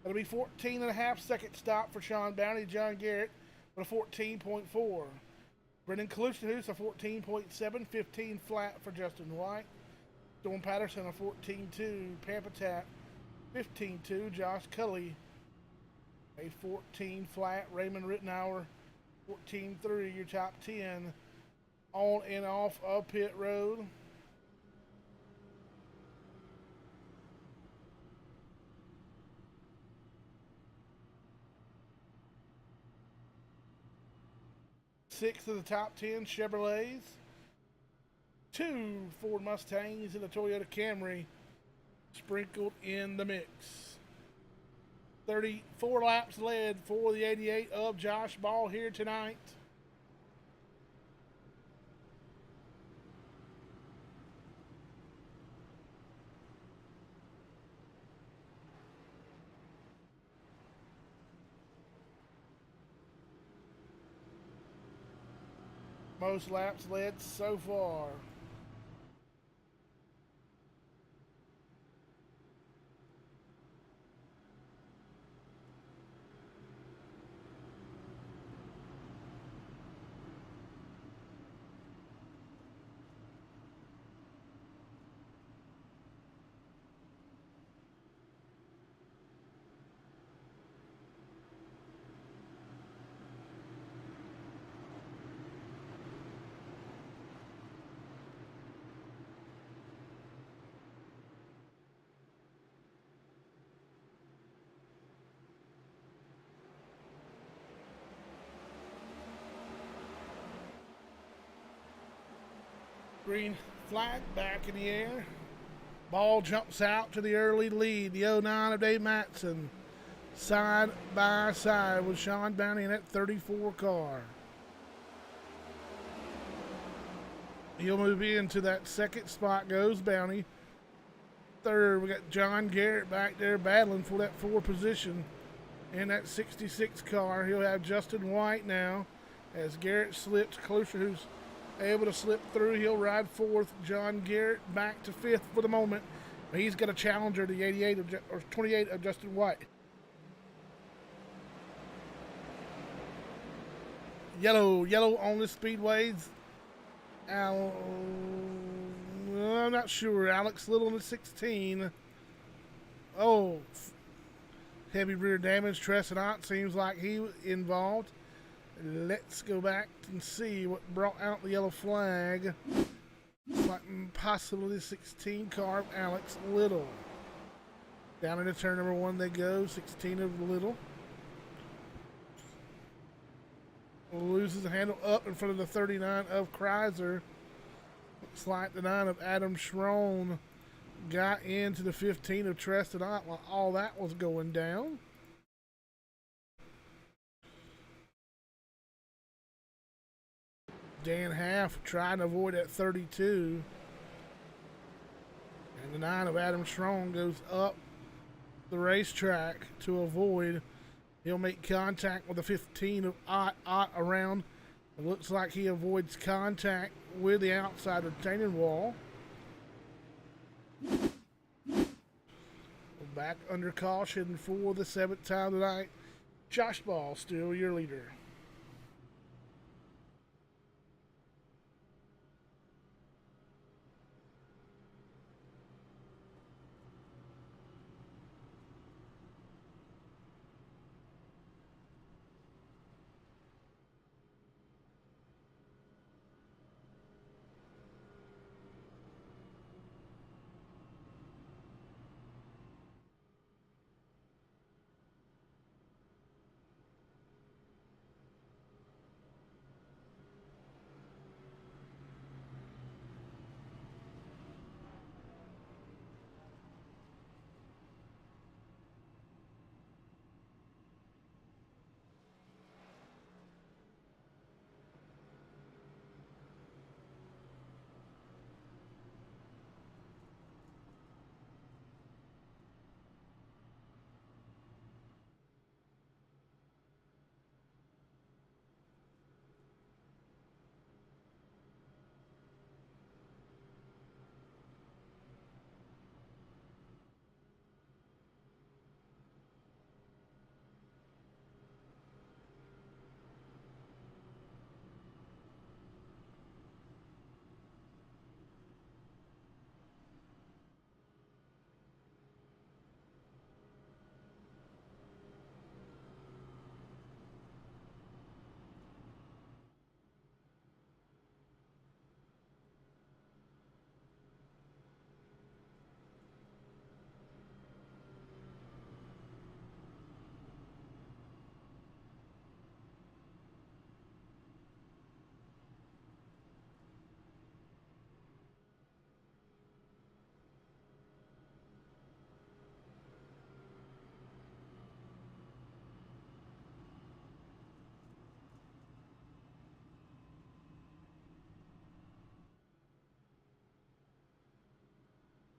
That'll be 14.5 second stop for Sean Bounty, John Garrett with a 14.4. Brendan Klusterhoos a 14.7, 15 flat for Justin White. Storm Patterson a 14.2, Pampatat 15.2, Josh Cully a 14 flat, Raymond Rittenauer 14.3, your top 10 on and off of pit road. Six of the top 10 Chevrolets. 2 Ford Mustangs and a Toyota Camry sprinkled in the mix. 34 laps led for the 88 of Josh Ball here tonight. Most laps led so far. Green flag back in the air. Ball jumps out to the early lead. The 09 of Dave Matson. Side by side with Sean Bounty in that 34 car. He'll move into that second spot, goes Bounty. Third, we got John Garrett back there battling for that 4 position in that 66 car. He'll have Justin White now as Garrett slips closer, who's able to slip through. He'll ride 4th. John Garrett back to 5th for the moment. He's got a challenger, the 88 of, or 28 of Justin White. Yellow on the speedways. I'm not sure. Alex Little in the 16. Oh, heavy rear damage. Trestonot seems like he was involved. Let's go back and see what brought out the yellow flag. Like possibly the 16 car of Alex Little. Down into turn number 1 they go. 16 of Little. Loses the handle up in front of the 39 of Kreiser. Looks like the 9 of Adam Schroen got into the 15 of Trestonot while all that was going down. Dan Half trying to avoid that 32. And the 9 of Adam Schroen goes up the racetrack to avoid. He'll make contact with the 15 of Ott around. It looks like he avoids contact with the outside retaining wall. Back under caution for the 7th time tonight. Josh Ball, still your leader.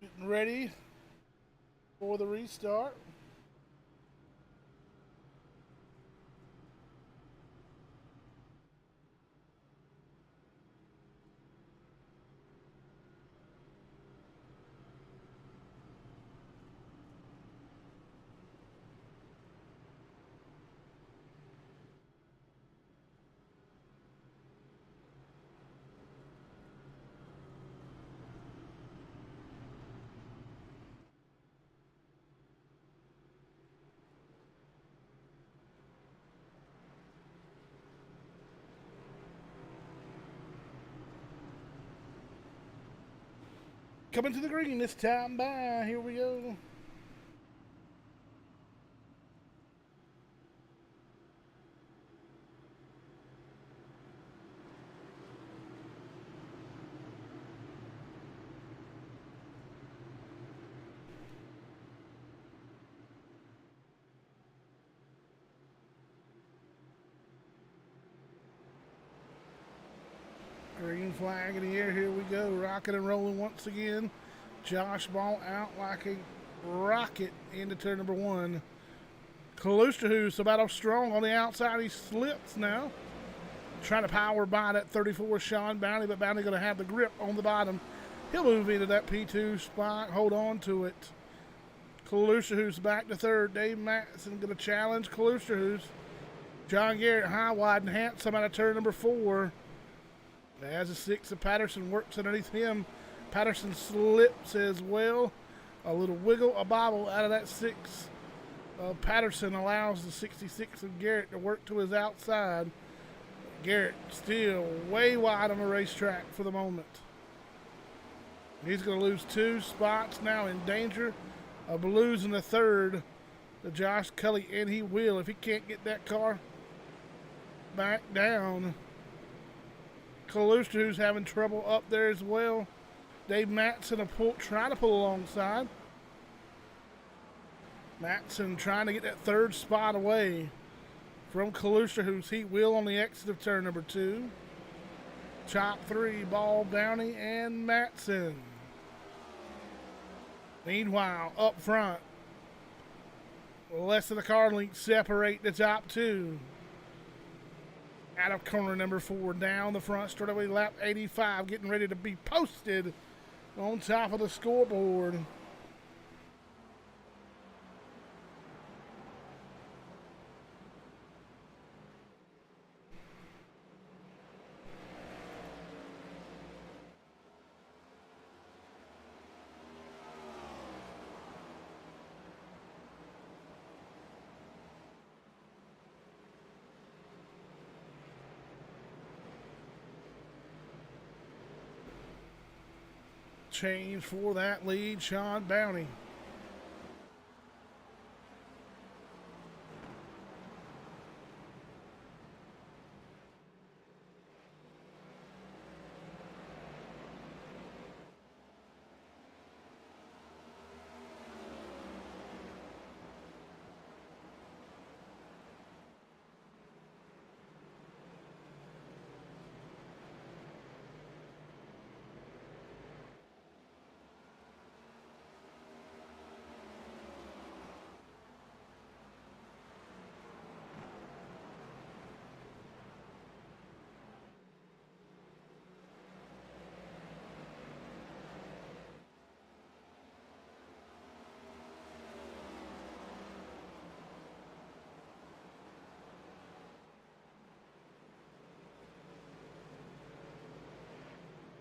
Getting ready for the restart. Coming to the green this time by. Here we go. Green flag in the air. Here we go. Rocking and rolling once again. Josh Ball out like a rocket into turn number one. Kaloosterhoos about strong on the outside. He slips now. Trying to power by that 34 Sean Bounty, but Bounty going to have the grip on the bottom. He'll move into that P2 spot. Hold on to it. Kaloosterhoos back to third. Dave Matson going to challenge Kaloosterhoos. John Garrett high, wide, and handsome out of turn number four. As the six of Patterson works underneath him, Patterson slips as well. A little wiggle, a bobble out of that six of Patterson allows the 66 of Garrett to work to his outside. Garrett still way wide on the racetrack for the moment. He's going to lose two spots now, in danger of losing the third to Josh Cully, and he will if he can't get that car back down. Kalooster, who's having trouble up there as well. Dave Matson trying to pull alongside. Matson trying to get that third spot away from Kalooster, whose he will on the exit of turn number two. Chop three, Ball, Bounty, and Matson. Meanwhile, up front, less than the car length separate the top two. Out of corner number four, down the front, straightaway lap 85, getting ready to be posted on top of the scoreboard. change for that lead, Sean Bounty.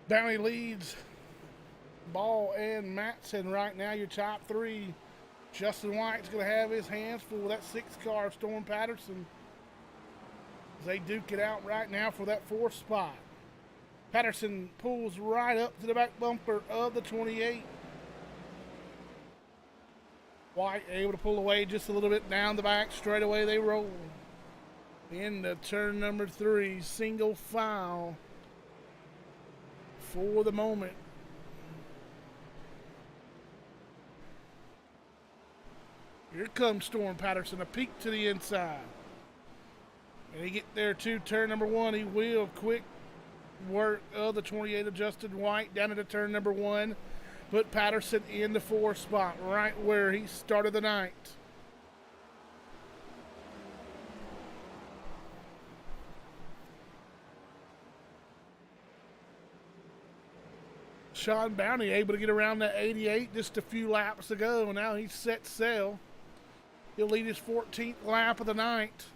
Bounty leads Ball and Matson right now, your top three. Justin White's going to have his hands full with that 6 car of Storm Patterson as they duke it out right now for that 4th spot. Patterson pulls right up to the back bumper of the 28. White able to pull away just a little bit down the back. Straight away they roll into turn number 3, single file for the moment. Here comes Storm Patterson, a peek to the inside. And he get there to turn number 1. He will quick work of the 28 of Justin White down into turn number 1. Put Patterson in the 4th spot, right where he started the night. Sean Bounty able to get around that 88 just a few laps ago. Now he's set sail. He'll lead his 14th lap of the night.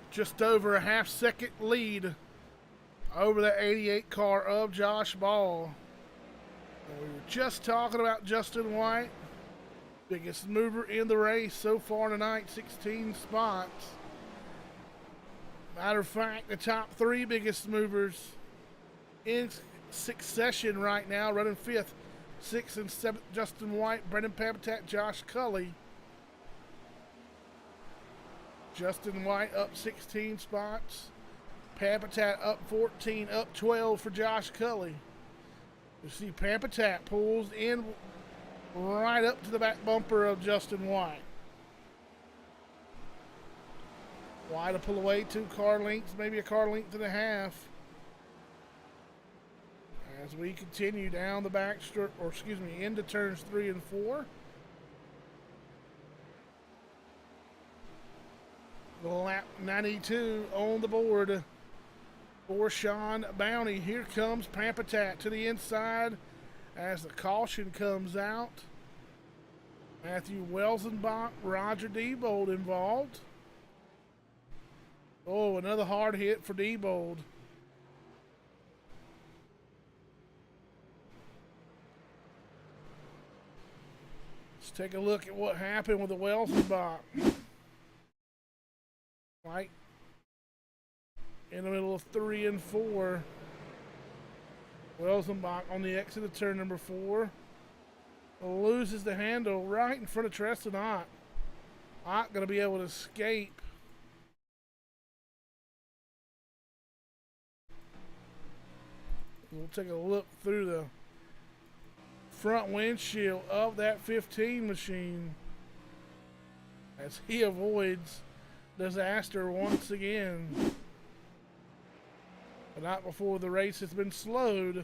Just over a half-second lead over the 88 car of Josh Ball. And we were just talking about Justin White. Biggest mover in the race so far tonight, 16 spots. Matter of fact, the top 3 biggest movers in succession right now, running 5th, 6th, and 7th, Justin White, Brendan Papatat, Josh Cully. Justin White up 16 spots. Papatat up 14, up 12 for Josh Cully. You see Papatat pulls in right up to the back bumper of Justin White. White to pull away 2 car lengths, maybe a car length and a half. As we continue down the back strip, or excuse me, into turns 3 and 4. Lap 92 on the board for Sean Bounty. Here comes Pampatat to the inside as the caution comes out. Matthew Welsenbach, Roger Diebold involved. Oh, another hard hit for Diebold. Let's take a look at what happened with the Welsenbach. White in the middle of 3 and 4. Welsenbach on the exit of turn number 4. Loses the handle right in front of Treston Ott. Ott going to be able to escape. We'll take a look through the front windshield of that 15 machine as he avoids disaster once again. But not before the race has been slowed.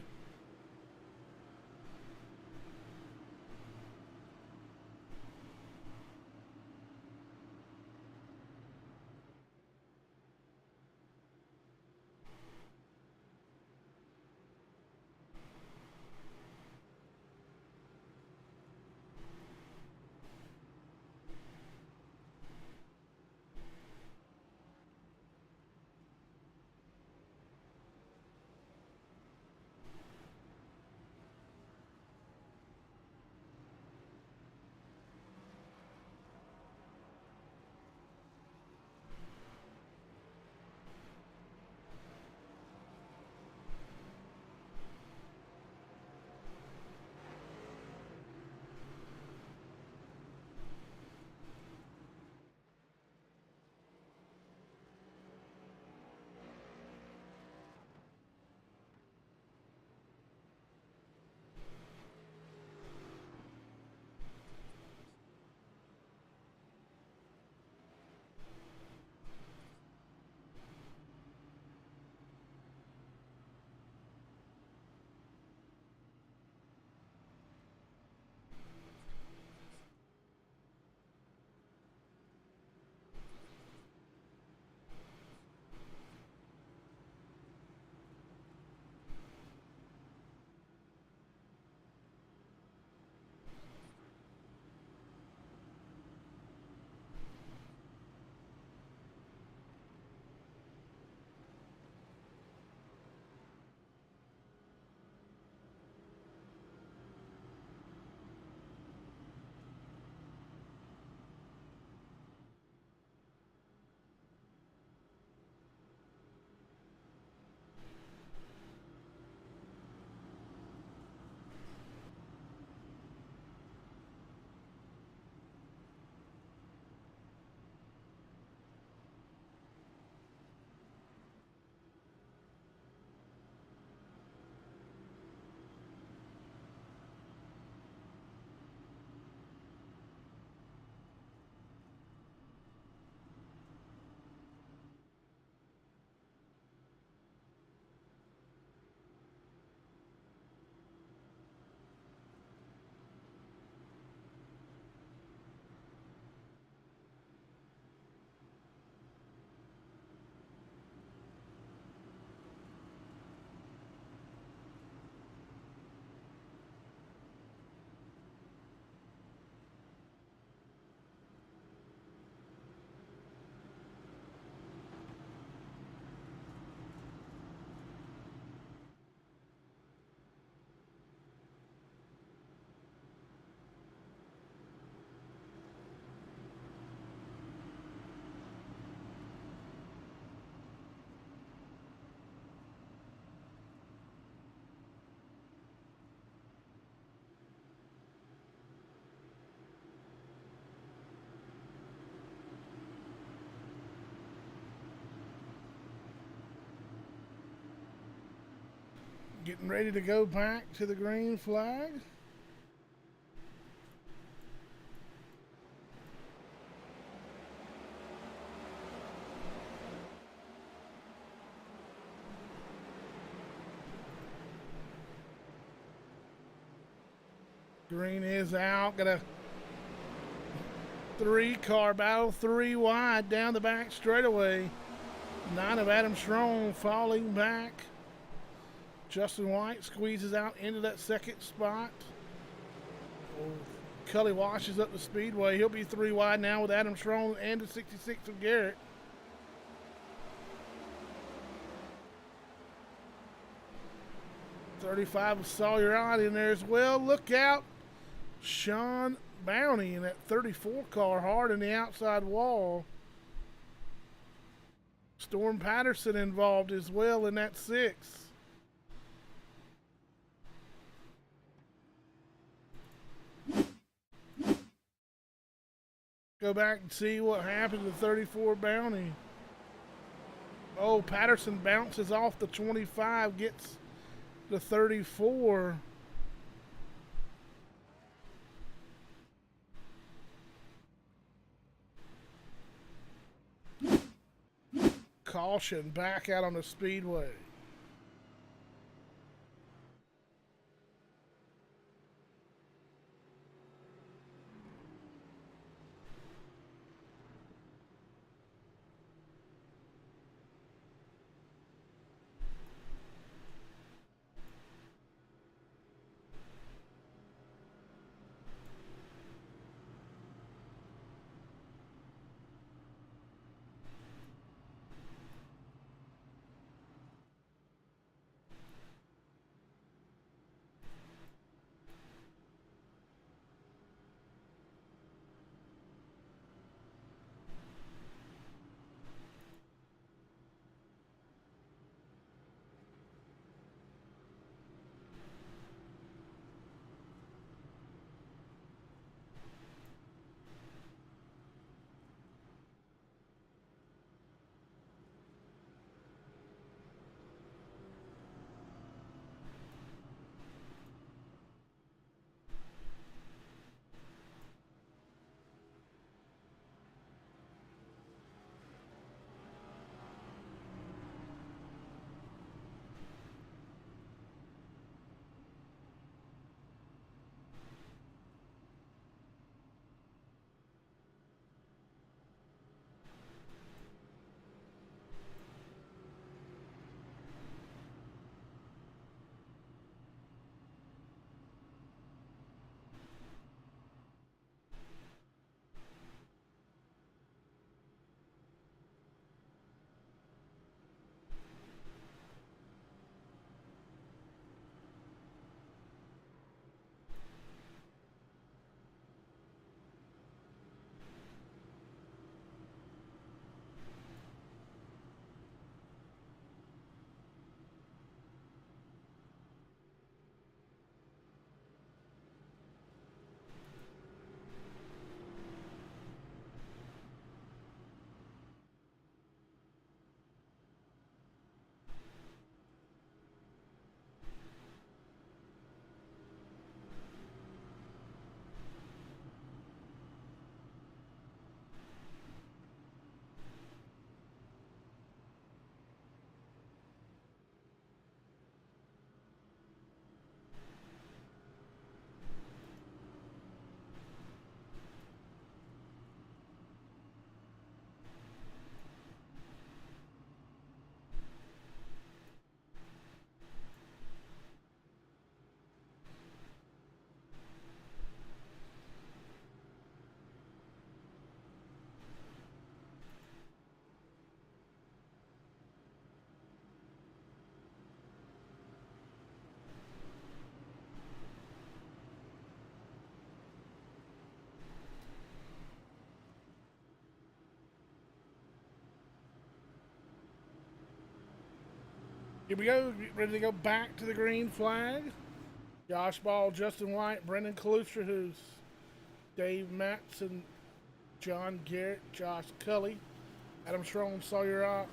Getting ready to go back to the green flag. Green is out. Got a 3-car battle, 3 wide down the back straightaway. 9 of Adam Strong falling back. Justin White squeezes out into that second spot. Cully washes up the speedway. He'll be 3 wide now with Adam Strong and the 66 of Garrett. .35 of Sawyer out in there as well. Look out. Sean Bounty in that 34 car hard in the outside wall. Storm Patterson involved as well in that 6. Go back and see what happened to 34 Bounty. Oh, Patterson bounces off the 25, gets the 34. Caution back out on the speedway. Here we go, ready to go back to the green flag. Josh Ball, Justin White, Brendan Kalustra, who's Dave Matson, John Garrett, Josh Cully, Adam Strong, Sawyer Ott.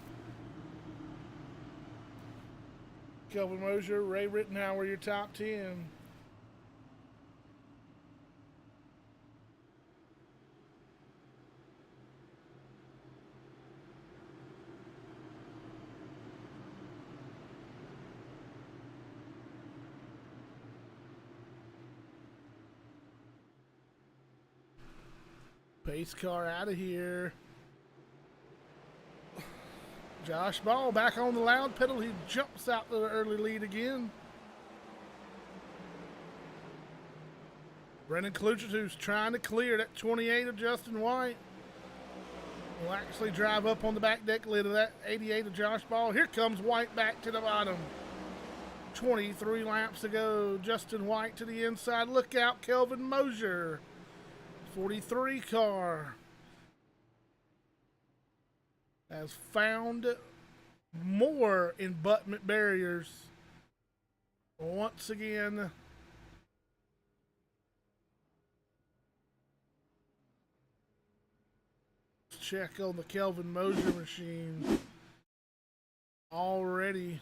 Kelvin Mosier, Ray Rittenhour, your top 10. Pace car out of here. Josh Ball back on the loud pedal. He jumps out to the early lead again. Brendan Kluchert, who's trying to clear that 28 of Justin White, will actually drive up on the back deck lid of that 88 of Josh Ball. Here comes White back to the bottom. 23 laps to go. Justin White to the inside. Look out, Kelvin Mosier. 43 car has found more abutment barriers once again. Let's check on the Kelvin Mosier machine. Already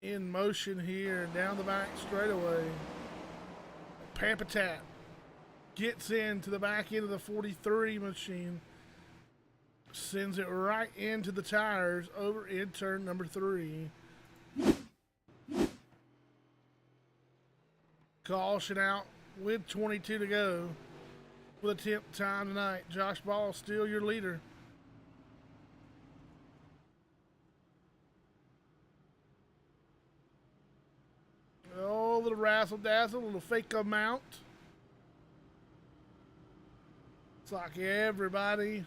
in motion here down the back straightaway. Pampatat gets into the back end of the 43 machine. Sends it right into the tires over in turn number 3. Caution out with 22 to go. With a 10th time tonight. Josh Ball still your leader. Oh, a little razzle dazzle, a little fake mount. It's like everybody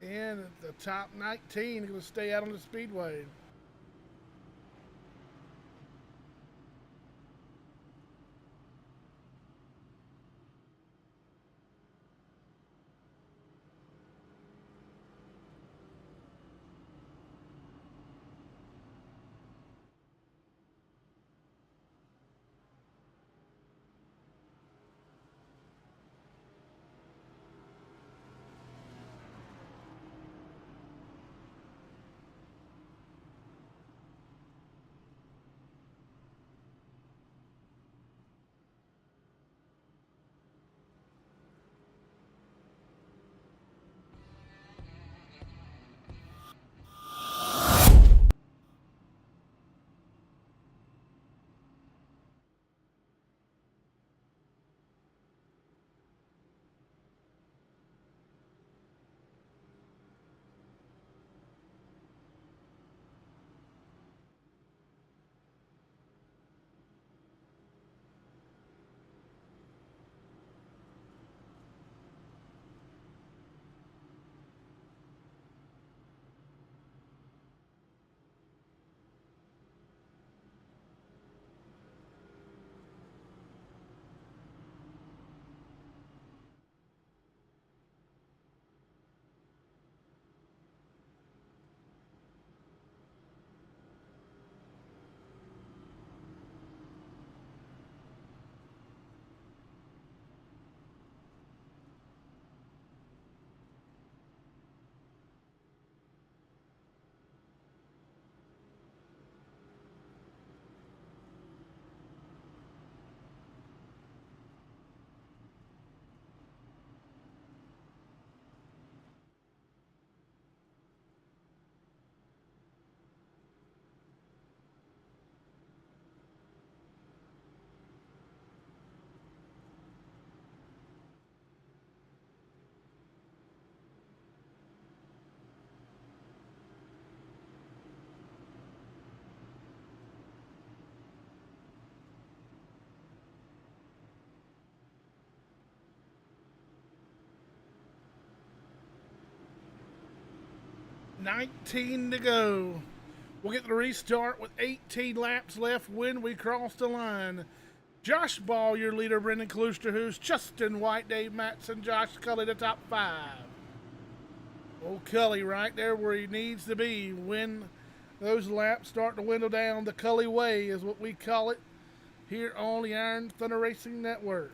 in the top 19 going to stay out on the speedway. $19 to go. We'll get the restart with 18 laps left when we cross the line. Josh Ball, your leader, Brendan Kluster, Justin White, Dave Matson, Josh Cully, the top 5. Old Cully right there where he needs to be when those laps start to dwindle down. The Cully way is what we call it here on the Iron Thunder Racing Network.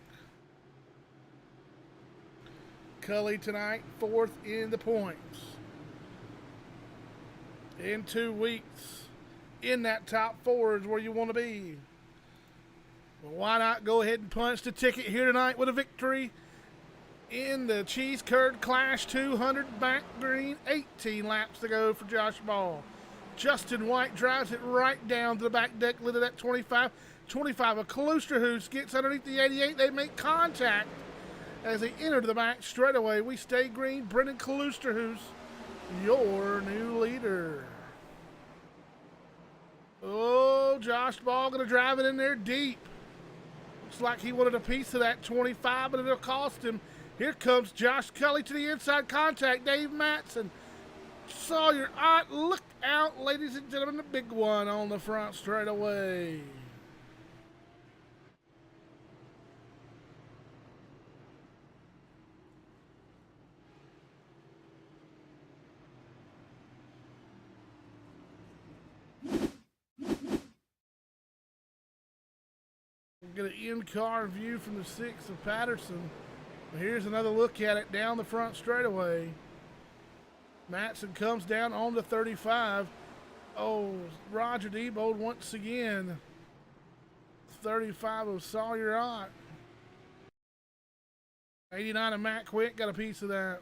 Cully tonight, 4th in the points. In 2 weeks, in that top 4 is where you want to be. Well, why not go ahead and punch the ticket here tonight with a victory in the Cheese Curd Clash 200 back green. 18 laps to go for Josh Ball. Justin White drives it right down to the back deck lid of that 25. 25 of Kalusterhoos gets underneath the 88. They make contact as they enter the back straightaway. We stay green. Brendan Kalusterhoos, your new leader. Oh, Josh Ball going to drive it in there deep. Looks like he wanted a piece of that 25, but it'll cost him. Here comes Josh Cully to the inside contact. Dave Matson. Sawyer Ott, look out, ladies and gentlemen, the big one on the front straightaway. We'll get an in-car view from the 6 of Patterson. Here's another look at it down the front straightaway. Matson comes down on the 35. Oh, Roger Debold once again. 35 of Sawyer Ott. 89 of Matt Quick got a piece of that.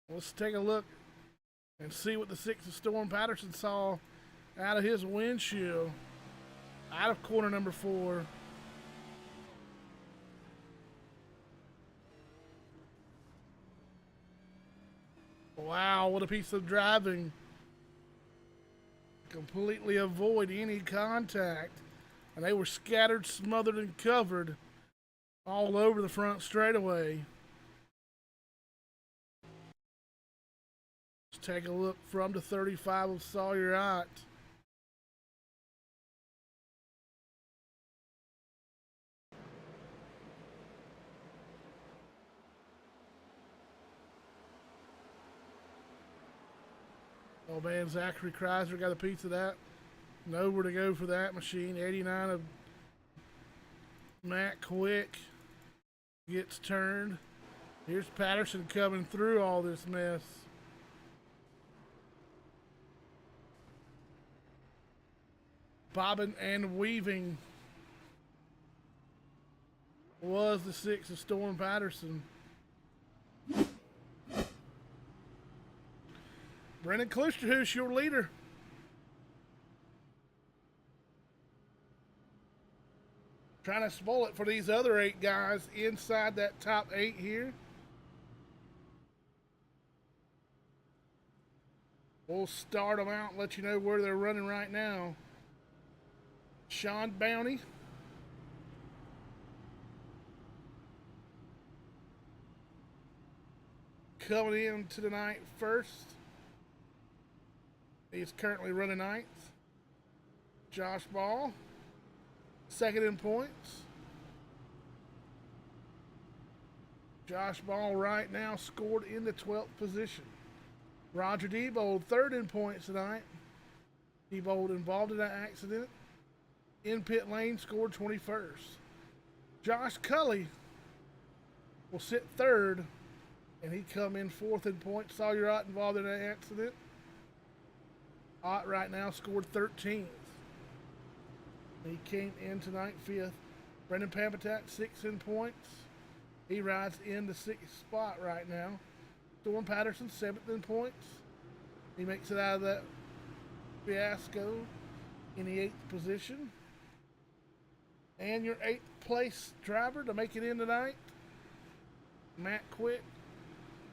Let's take a look and see what the 6 of Storm Patterson saw out of his windshield. Out of corner number 4. Wow, what a piece of driving. Completely avoid any contact. And they were scattered, smothered, and covered all over the front straightaway. Let's take a look from the 35 of Sawyer Ott. Oh man, Zachary Chrysler got a piece of that. Nowhere to go for that machine. 89 of Matt Quick gets turned. Here's Patterson coming through all this mess. Bobbing and weaving was the 6 of Storm Patterson. Brendan Klusterhuis, your leader. Trying to spoil it for these other 8 guys inside that top 8 here. We'll start them out and let you know where they're running right now. Sean Bounty. Coming in to the night first. He's currently running 9th. Josh Ball, 2nd in points. Josh Ball right now scored in the 12th position. Roger Debold, 3rd in points tonight. Debold involved in that accident. In pit lane, scored 21st. Josh Cully will sit 3rd, and he come in 4th in points. Sawyer Ott involved in that accident. Ott right now scored 13th. He came in tonight 5th. Brendan Pampatat, 6th in points. He rides in the 6th spot right now. Storm Patterson, 7th in points. He makes it out of that fiasco in the 8th position. And your 8th place driver to make it in tonight, Matt Quick.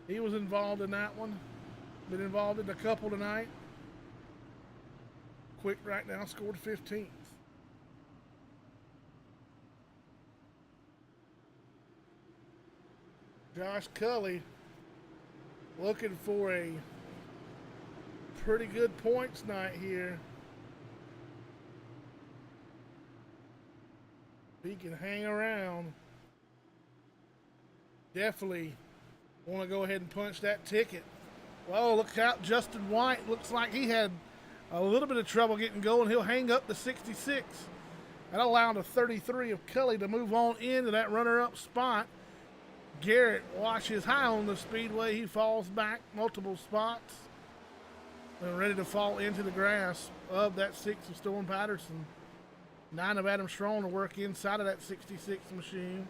He was involved in that one. Been involved in a couple tonight. Quick right now scored 15th. Josh Cully looking for a pretty good points night here. He can hang around. Definitely want to go ahead and punch that ticket. Well, look out, Justin White. Looks like he had a little bit of trouble getting going. He'll hang up the 66. That allowed a 33 of Cully to move on into that runner-up spot. Garrett washes high on the speedway. He falls back multiple spots and ready to fall into the grass of that 6 of Storm Patterson. 9 of Adam Strong to work inside of that 66 machine.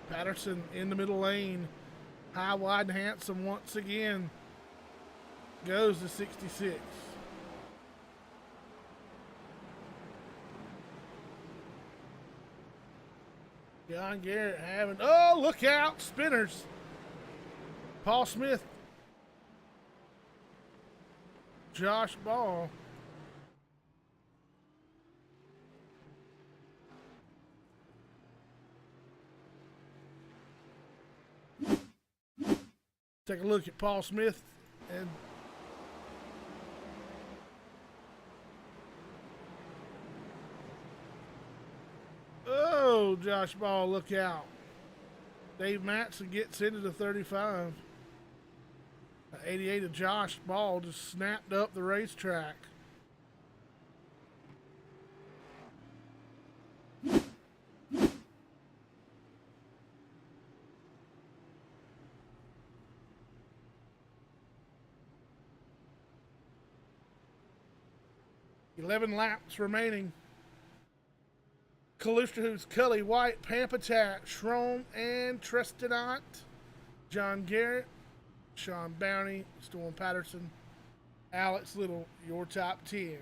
Patterson in the middle lane. High, wide, and handsome once again. Goes to 66. John Garrett having, oh, look out, spinners. Paul Smith. Josh Ball. Take a look at Paul Smith and oh, Josh Ball, look out. Dave Matson gets into the 35. 88 of Josh Ball just snapped up the racetrack. $11 laps remaining. Callistra's Cully White, Pampatat, Schrom, and Trestinant. John Garrett, Sean Bounty, Storm Patterson, Alex Little, your top 10.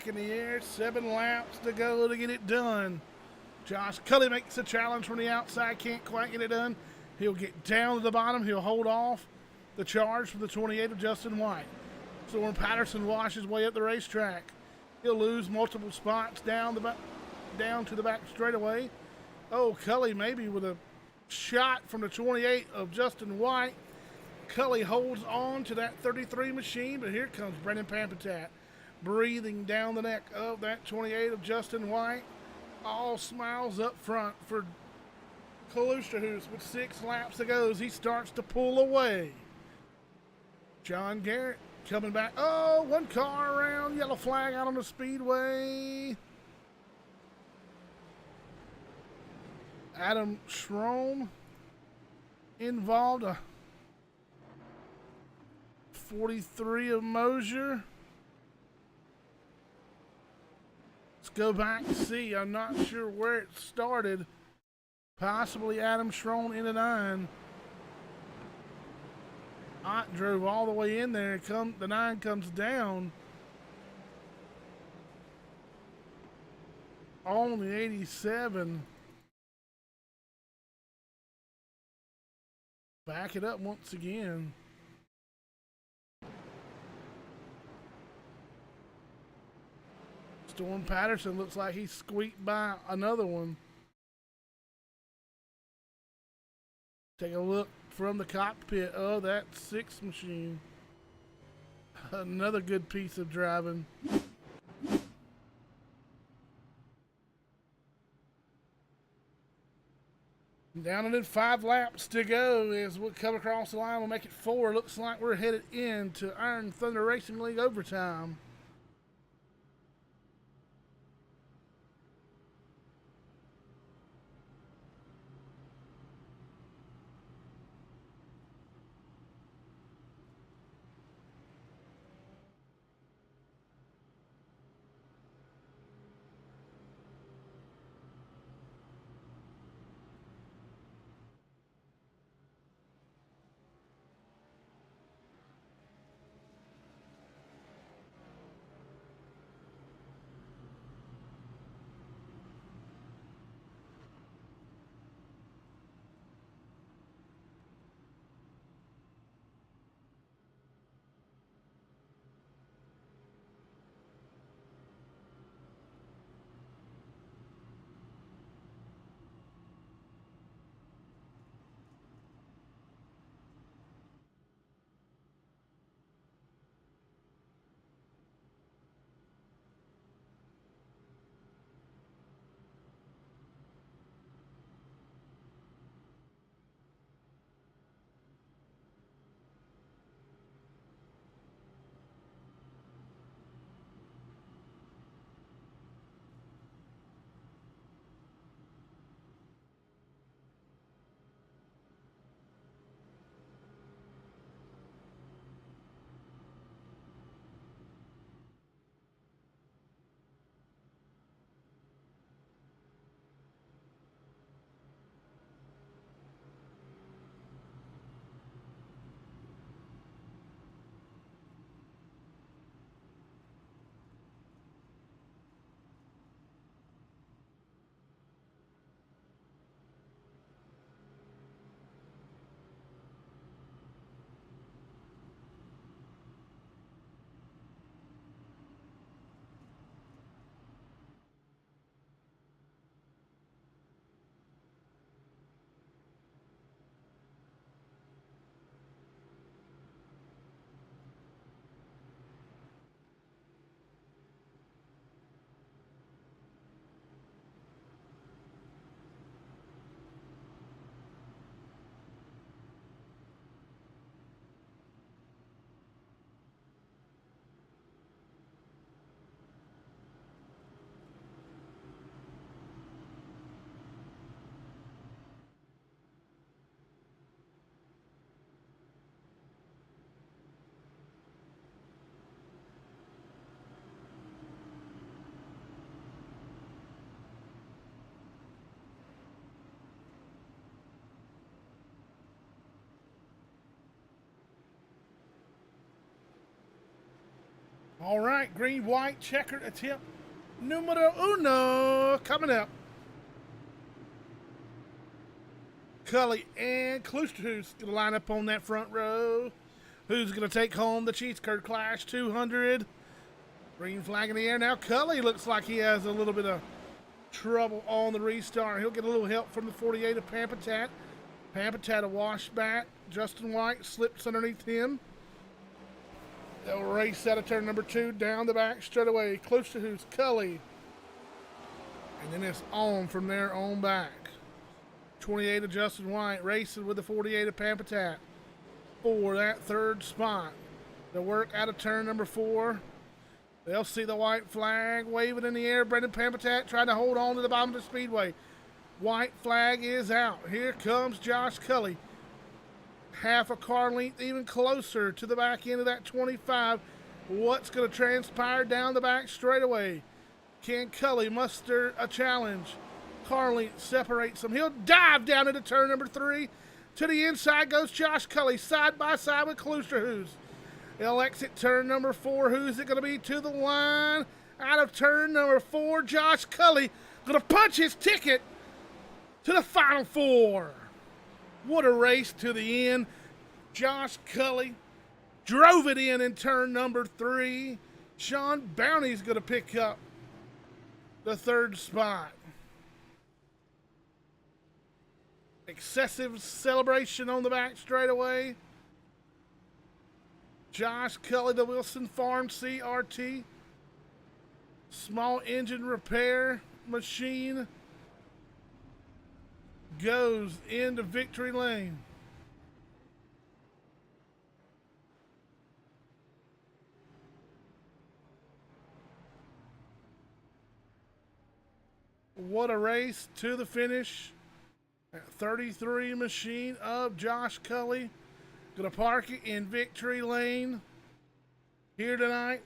back in the air. 7 laps to go to get it done. Josh Cully makes the challenge from the outside. Can't quite get it done. He'll get down to the bottom. He'll hold off the charge from the 28 of Justin White. So when Patterson washes his way up the racetrack, he'll lose multiple spots down to the back straightaway. Oh, Cully maybe with a shot from the 28 of Justin White. Cully holds on to that 33 machine, but here comes Brendan Pampatat, breathing down the neck of that 28 of Justin White. All smiles up front for Kalusterhus with 6 laps to go as he starts to pull away. John Garrett coming back. Oh, one car around. Yellow flag out on the speedway. Adam Schrom involved. 43 of Mosier. Let's go back and see. I'm not sure where it started. Possibly Adam Schron in the 9. Ott drove all the way in there. The 9 comes down on the 87. Back it up once again. Storm Patterson looks like he squeaked by another one. Take a look from the cockpit of that 6 machine. Another good piece of driving. Down and then 5 laps to go as we come across the line. We'll make it 4. Looks like we're headed into Iron Thunder Racing League overtime. All right, green, white, checkered attempt numero uno coming up. Cully and Klusterhu's going to line up on that front row. Who's going to take home the Cheese Curd Clash 200? Green flag in the air now. Cully looks like he has a little bit of trouble on the restart. He'll get a little help from the 48 of Pampatat. Pampatat a wash back. Justin White slips underneath him. They'll race out of turn number 2 down the back straight away. Close to who's Cully. And then it's on from there on back. 28 of Justin White racing with the 48 of Pampatat for that third spot. They'll work out of turn number 4. They'll see the white flag waving in the air. Brendan Pampatat trying to hold on to the bottom of the speedway. White flag is out. Here comes Josh Cully. Half a car length even closer to the back end of that 25. What's going to transpire down the back straightaway? Can Cully muster a challenge? Car length separates them. He'll dive down into turn number 3. To the inside goes Josh Cully, side by side with Klusterhuis. They'll exit turn number 4. Who's it going to be to the line? Out of turn number 4, Josh Cully going to punch his ticket to the final 4. What a race to the end. Josh Cully drove it in turn number 3. Sean Bounty's going to pick up the third spot. Excessive celebration on the back straightaway. Josh Cully, the Wilson Farm CRT small engine repair machine, goes into victory lane. What a race to the finish. 33 machine of Josh Cully. Gonna park it in victory lane here tonight.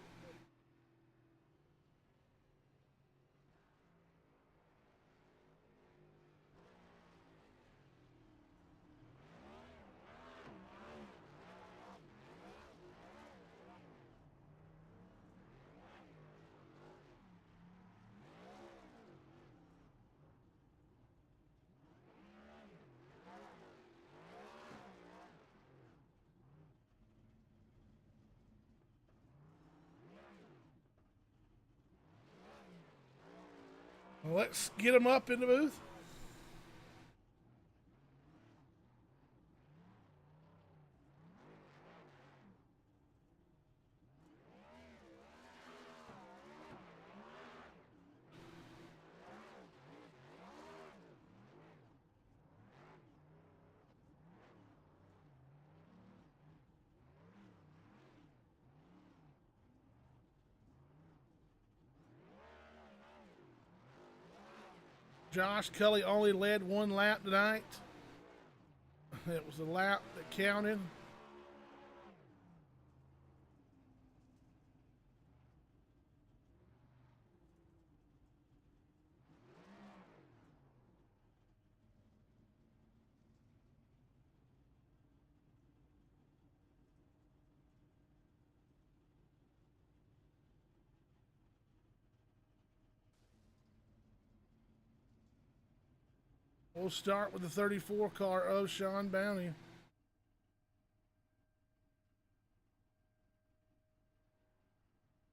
Let's get him up in the booth. Josh Cully only led one lap tonight. It was a lap that counted. We'll start with the 34 car of Sean Bounty.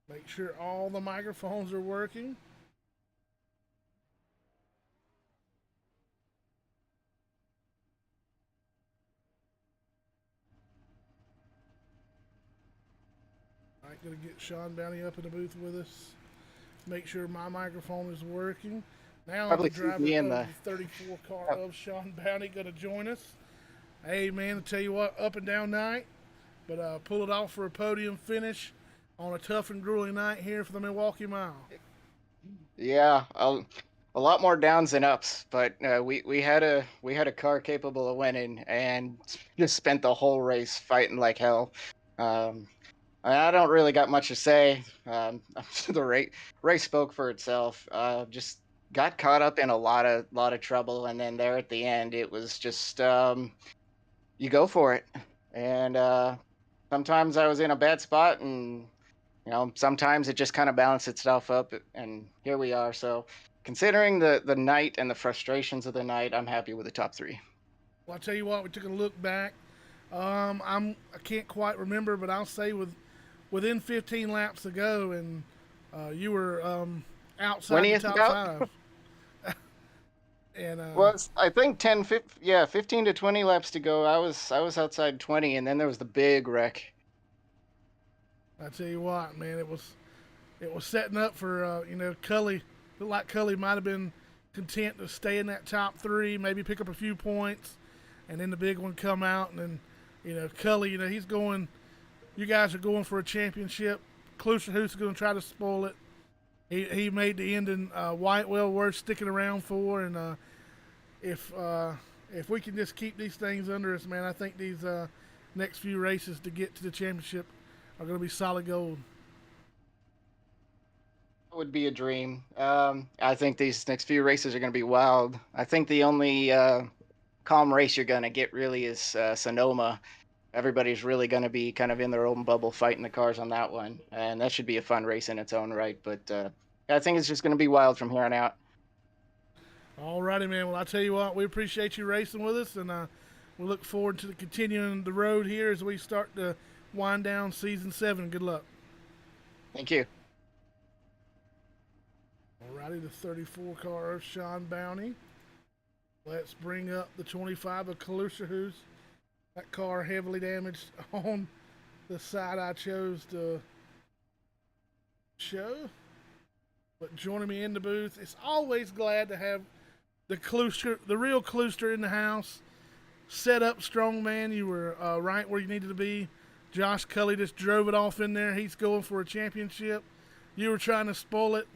Make sure all the microphones are working. I'm going to get Sean Bounty up in the booth with us. Make sure my microphone is working. Now the driver of the 34 car of Sean Bounty going to join us. Hey man, I tell you what, up and down night, but pull it off for a podium finish on a tough and grueling night here for the Milwaukee Mile. Yeah, a lot more downs than ups, but we had a car capable of winning, and just spent the whole race fighting like hell. I don't really got much to say. The race spoke for itself. Just got caught up in a lot of trouble, and then there at the end, it was just you go for it. And sometimes I was in a bad spot, and sometimes it just kind of balances itself up, and here we are. So, considering the night and the frustrations of the night, I'm happy with the top three. Well, I'll tell you what, we took a look back. I can't quite remember, but I'll say within 15 laps to go, and you were outside the 20th top about five. And was, I think, 15 to 20 laps to go. I was outside 20, and then there was the big wreck. I tell you what, man, it was setting up for Cully. Looked like Cully might have been content to stay in that top three, maybe pick up a few points, and then the big one come out, and then Cully, he's going. You guys are going for a championship. Klusterhoos is going to try to spoil it. He made the ending Whitewell worth sticking around for, and if we can just keep these things under us, man, I think these next few races to get to the championship are going to be solid gold. Would be a dream. I think these next few races are going to be wild. I think the only calm race you're going to get really is Sonoma. Everybody's really going to be kind of in their own bubble fighting the cars on that one, and that should be a fun race in its own right. But I think it's just going to be wild from here on out. All righty, man. Well, I tell you what, we appreciate you racing with us, and we look forward to continuing the road here as we start to wind down season 7. Good luck. Thank you. All righty, the 34 car of Sean Bounty. Let's bring up the 25 of Klusterhoos. That car heavily damaged on the side I chose to show. But joining me in the booth, it's always glad to have the real Kluster in the house. Set up strong, man. You were right where you needed to be. Josh Cully just drove it off in there. He's going for a championship. You were trying to spoil it,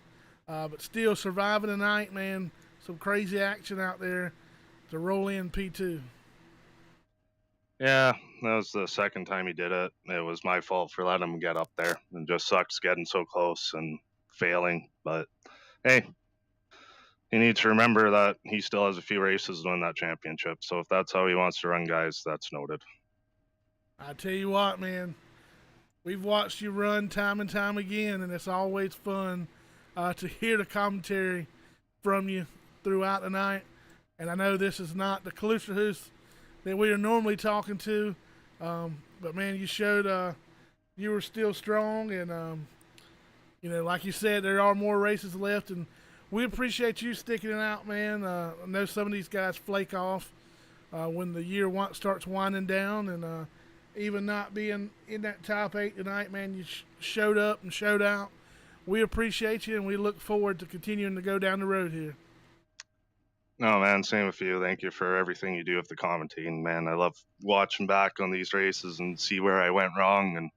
but still surviving the night, man. Some crazy action out there to roll in P2. Yeah, that was the second time he did it. It was my fault for letting him get up there. It just sucks getting so close and failing. But hey, he needs to remember that he still has a few races to win that championship. So if that's how he wants to run, guys, that's noted. I tell you what, man, we've watched you run time and time again, and it's always fun to hear the commentary from you throughout the night. And I know this is not the Klusterhoos that we are normally talking to, but man, you showed you were still strong, and like you said, there are more races left, and we appreciate you sticking it out, man. I know some of these guys flake off when the year starts winding down, and even not being in that top 8 tonight, man, you showed up and showed out. We appreciate you, and we look forward to continuing to go down the road here. No, man, same with you. Thank you for everything you do with the commentating, man. I love watching back on these races and see where I went wrong, and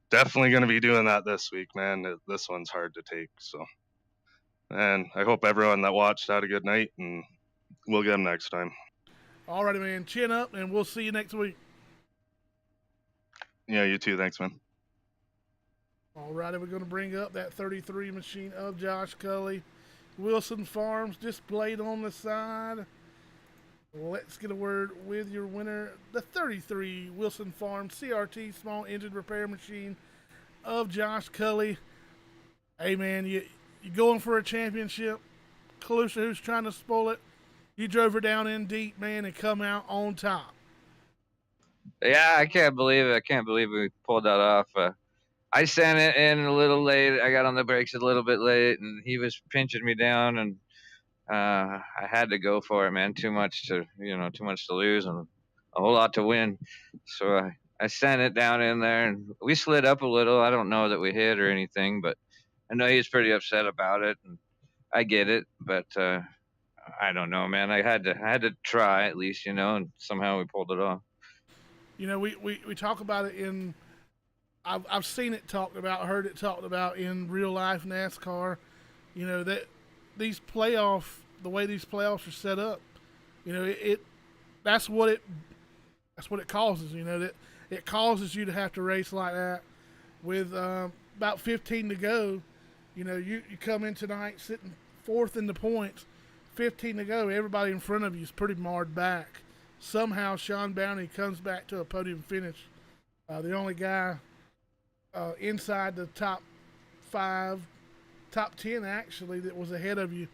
definitely going to be doing that this week, man. This one's hard to take, so. And I hope everyone that watched had a good night, and we'll get them next time. All righty, man. Chin up, and we'll see you next week. Yeah, you too. Thanks, man. All righty, we're going to bring up that 33 machine of Josh Cully. Wilson Farms displayed on the side. Let's get a word with your winner, the 33 Wilson Farms CRT small engine repair machine of Josh Cully. Hey, man, you going for a championship? Calusa, who's trying to spoil it? You drove her down in deep, man, and come out on top. Yeah, I can't believe it. I can't believe we pulled that off. I sent it in a little late. I got on the brakes a little bit late, and he was pinching me down, and I had to go for it, man. Too much to lose and a whole lot to win. So I sent it down in there, and we slid up a little. I don't know that we hit or anything, but I know he's pretty upset about it, and I get it. But I don't know, man. I had to try at least, and somehow we pulled it off. We talk about it in. I've seen it talked about, heard it talked about in real life NASCAR. That the way these playoffs are set up, that's what it causes. That it causes you to have to race like that with about 15 to go. You come in tonight sitting 4th in the points, 15 to go. Everybody in front of you is pretty marred back. Somehow Sean Bounty comes back to a podium finish. The only guy inside the top 5, top 10 actually, that was ahead of you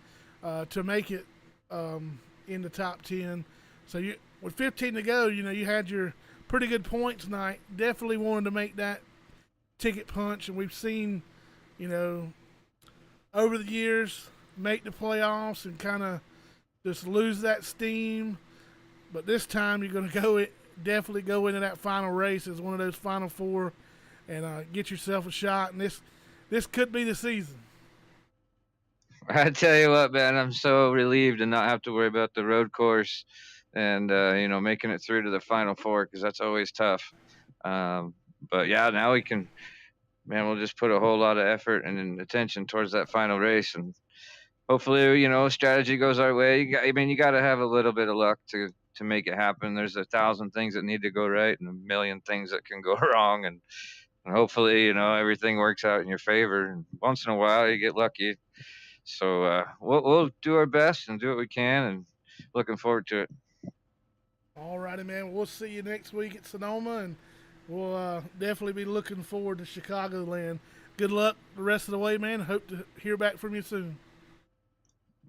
to make it in the top 10. So you, with 15 to go, you had your pretty good points night. Definitely wanted to make that ticket punch, and we've seen, over the years, make the playoffs and kind of just lose that steam. But this time you're going to definitely go into that final race as one of those final 4 and get yourself a shot. And this could be the season. I tell you what, man, I'm so relieved to not have to worry about the road course and, making it through to the final 4, because that's always tough. But yeah, now we'll just put a whole lot of effort and attention towards that final race, and hopefully, strategy goes our way. You got to have a little bit of luck to make it happen. There's 1,000 things that need to go right and a million things that can go wrong, and hopefully, everything works out in your favor. And once in a while, you get lucky. So we'll do our best and do what we can, and looking forward to it. All righty, man. We'll see you next week at Sonoma, and we'll definitely be looking forward to Chicagoland. Good luck the rest of the way, man. Hope to hear back from you soon.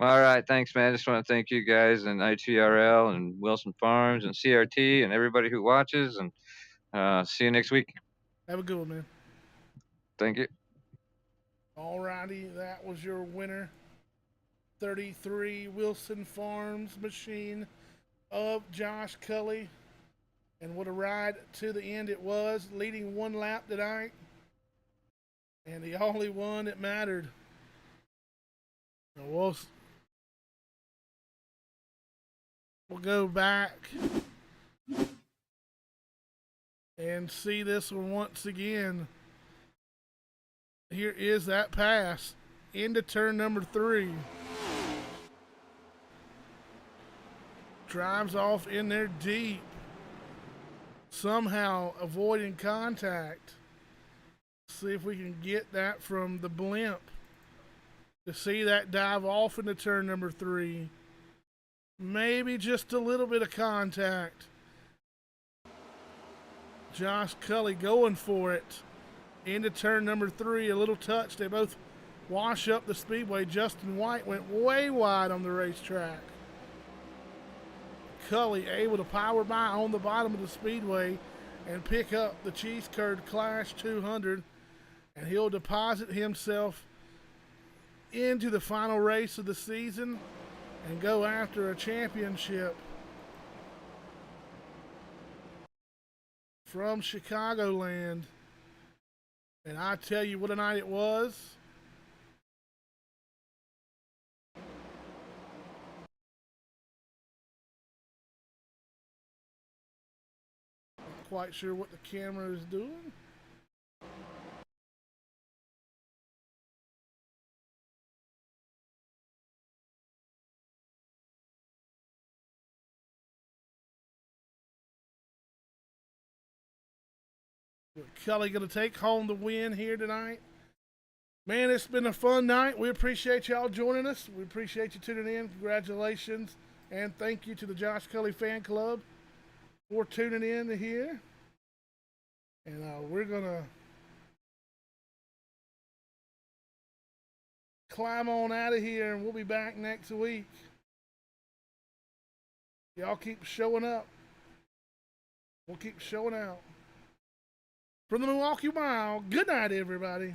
All right, thanks, man. Just want to thank you guys and ITRL and Wilson Farms and CRT and everybody who watches, and see you next week. Have a good one, man. Thank you. All righty, that was your winner. 33 Wilson Farms machine of Josh Cully. And what a ride to the end it was, leading 1 lap tonight. And the only one that mattered. We'll go back and see this one once again. Here is that pass into turn number 3. Drives off in there deep, somehow avoiding contact. See if we can get that from the blimp to see that dive off into turn number 3. Maybe just a little bit of contact. Josh Cully going for it into turn number 3. A little touch. They both wash up the speedway. Justin White went way wide on the racetrack. Cully able to power by on the bottom of the speedway and pick up the Cheese Curd Clash 200, and he'll deposit himself into the final race of the season and go after a championship from Chicagoland. And I tell you what a night it was. Not quite sure what the camera is doing. Kelly going to take home the win here tonight. Man, it's been a fun night. We appreciate y'all joining us. We appreciate you tuning in. Congratulations and thank you to the Josh Cully Fan Club for tuning in to here. And we're going to climb on out of here, and we'll be back next week. Y'all keep showing up. We'll keep showing out. From the Milwaukee Mile, good night, everybody.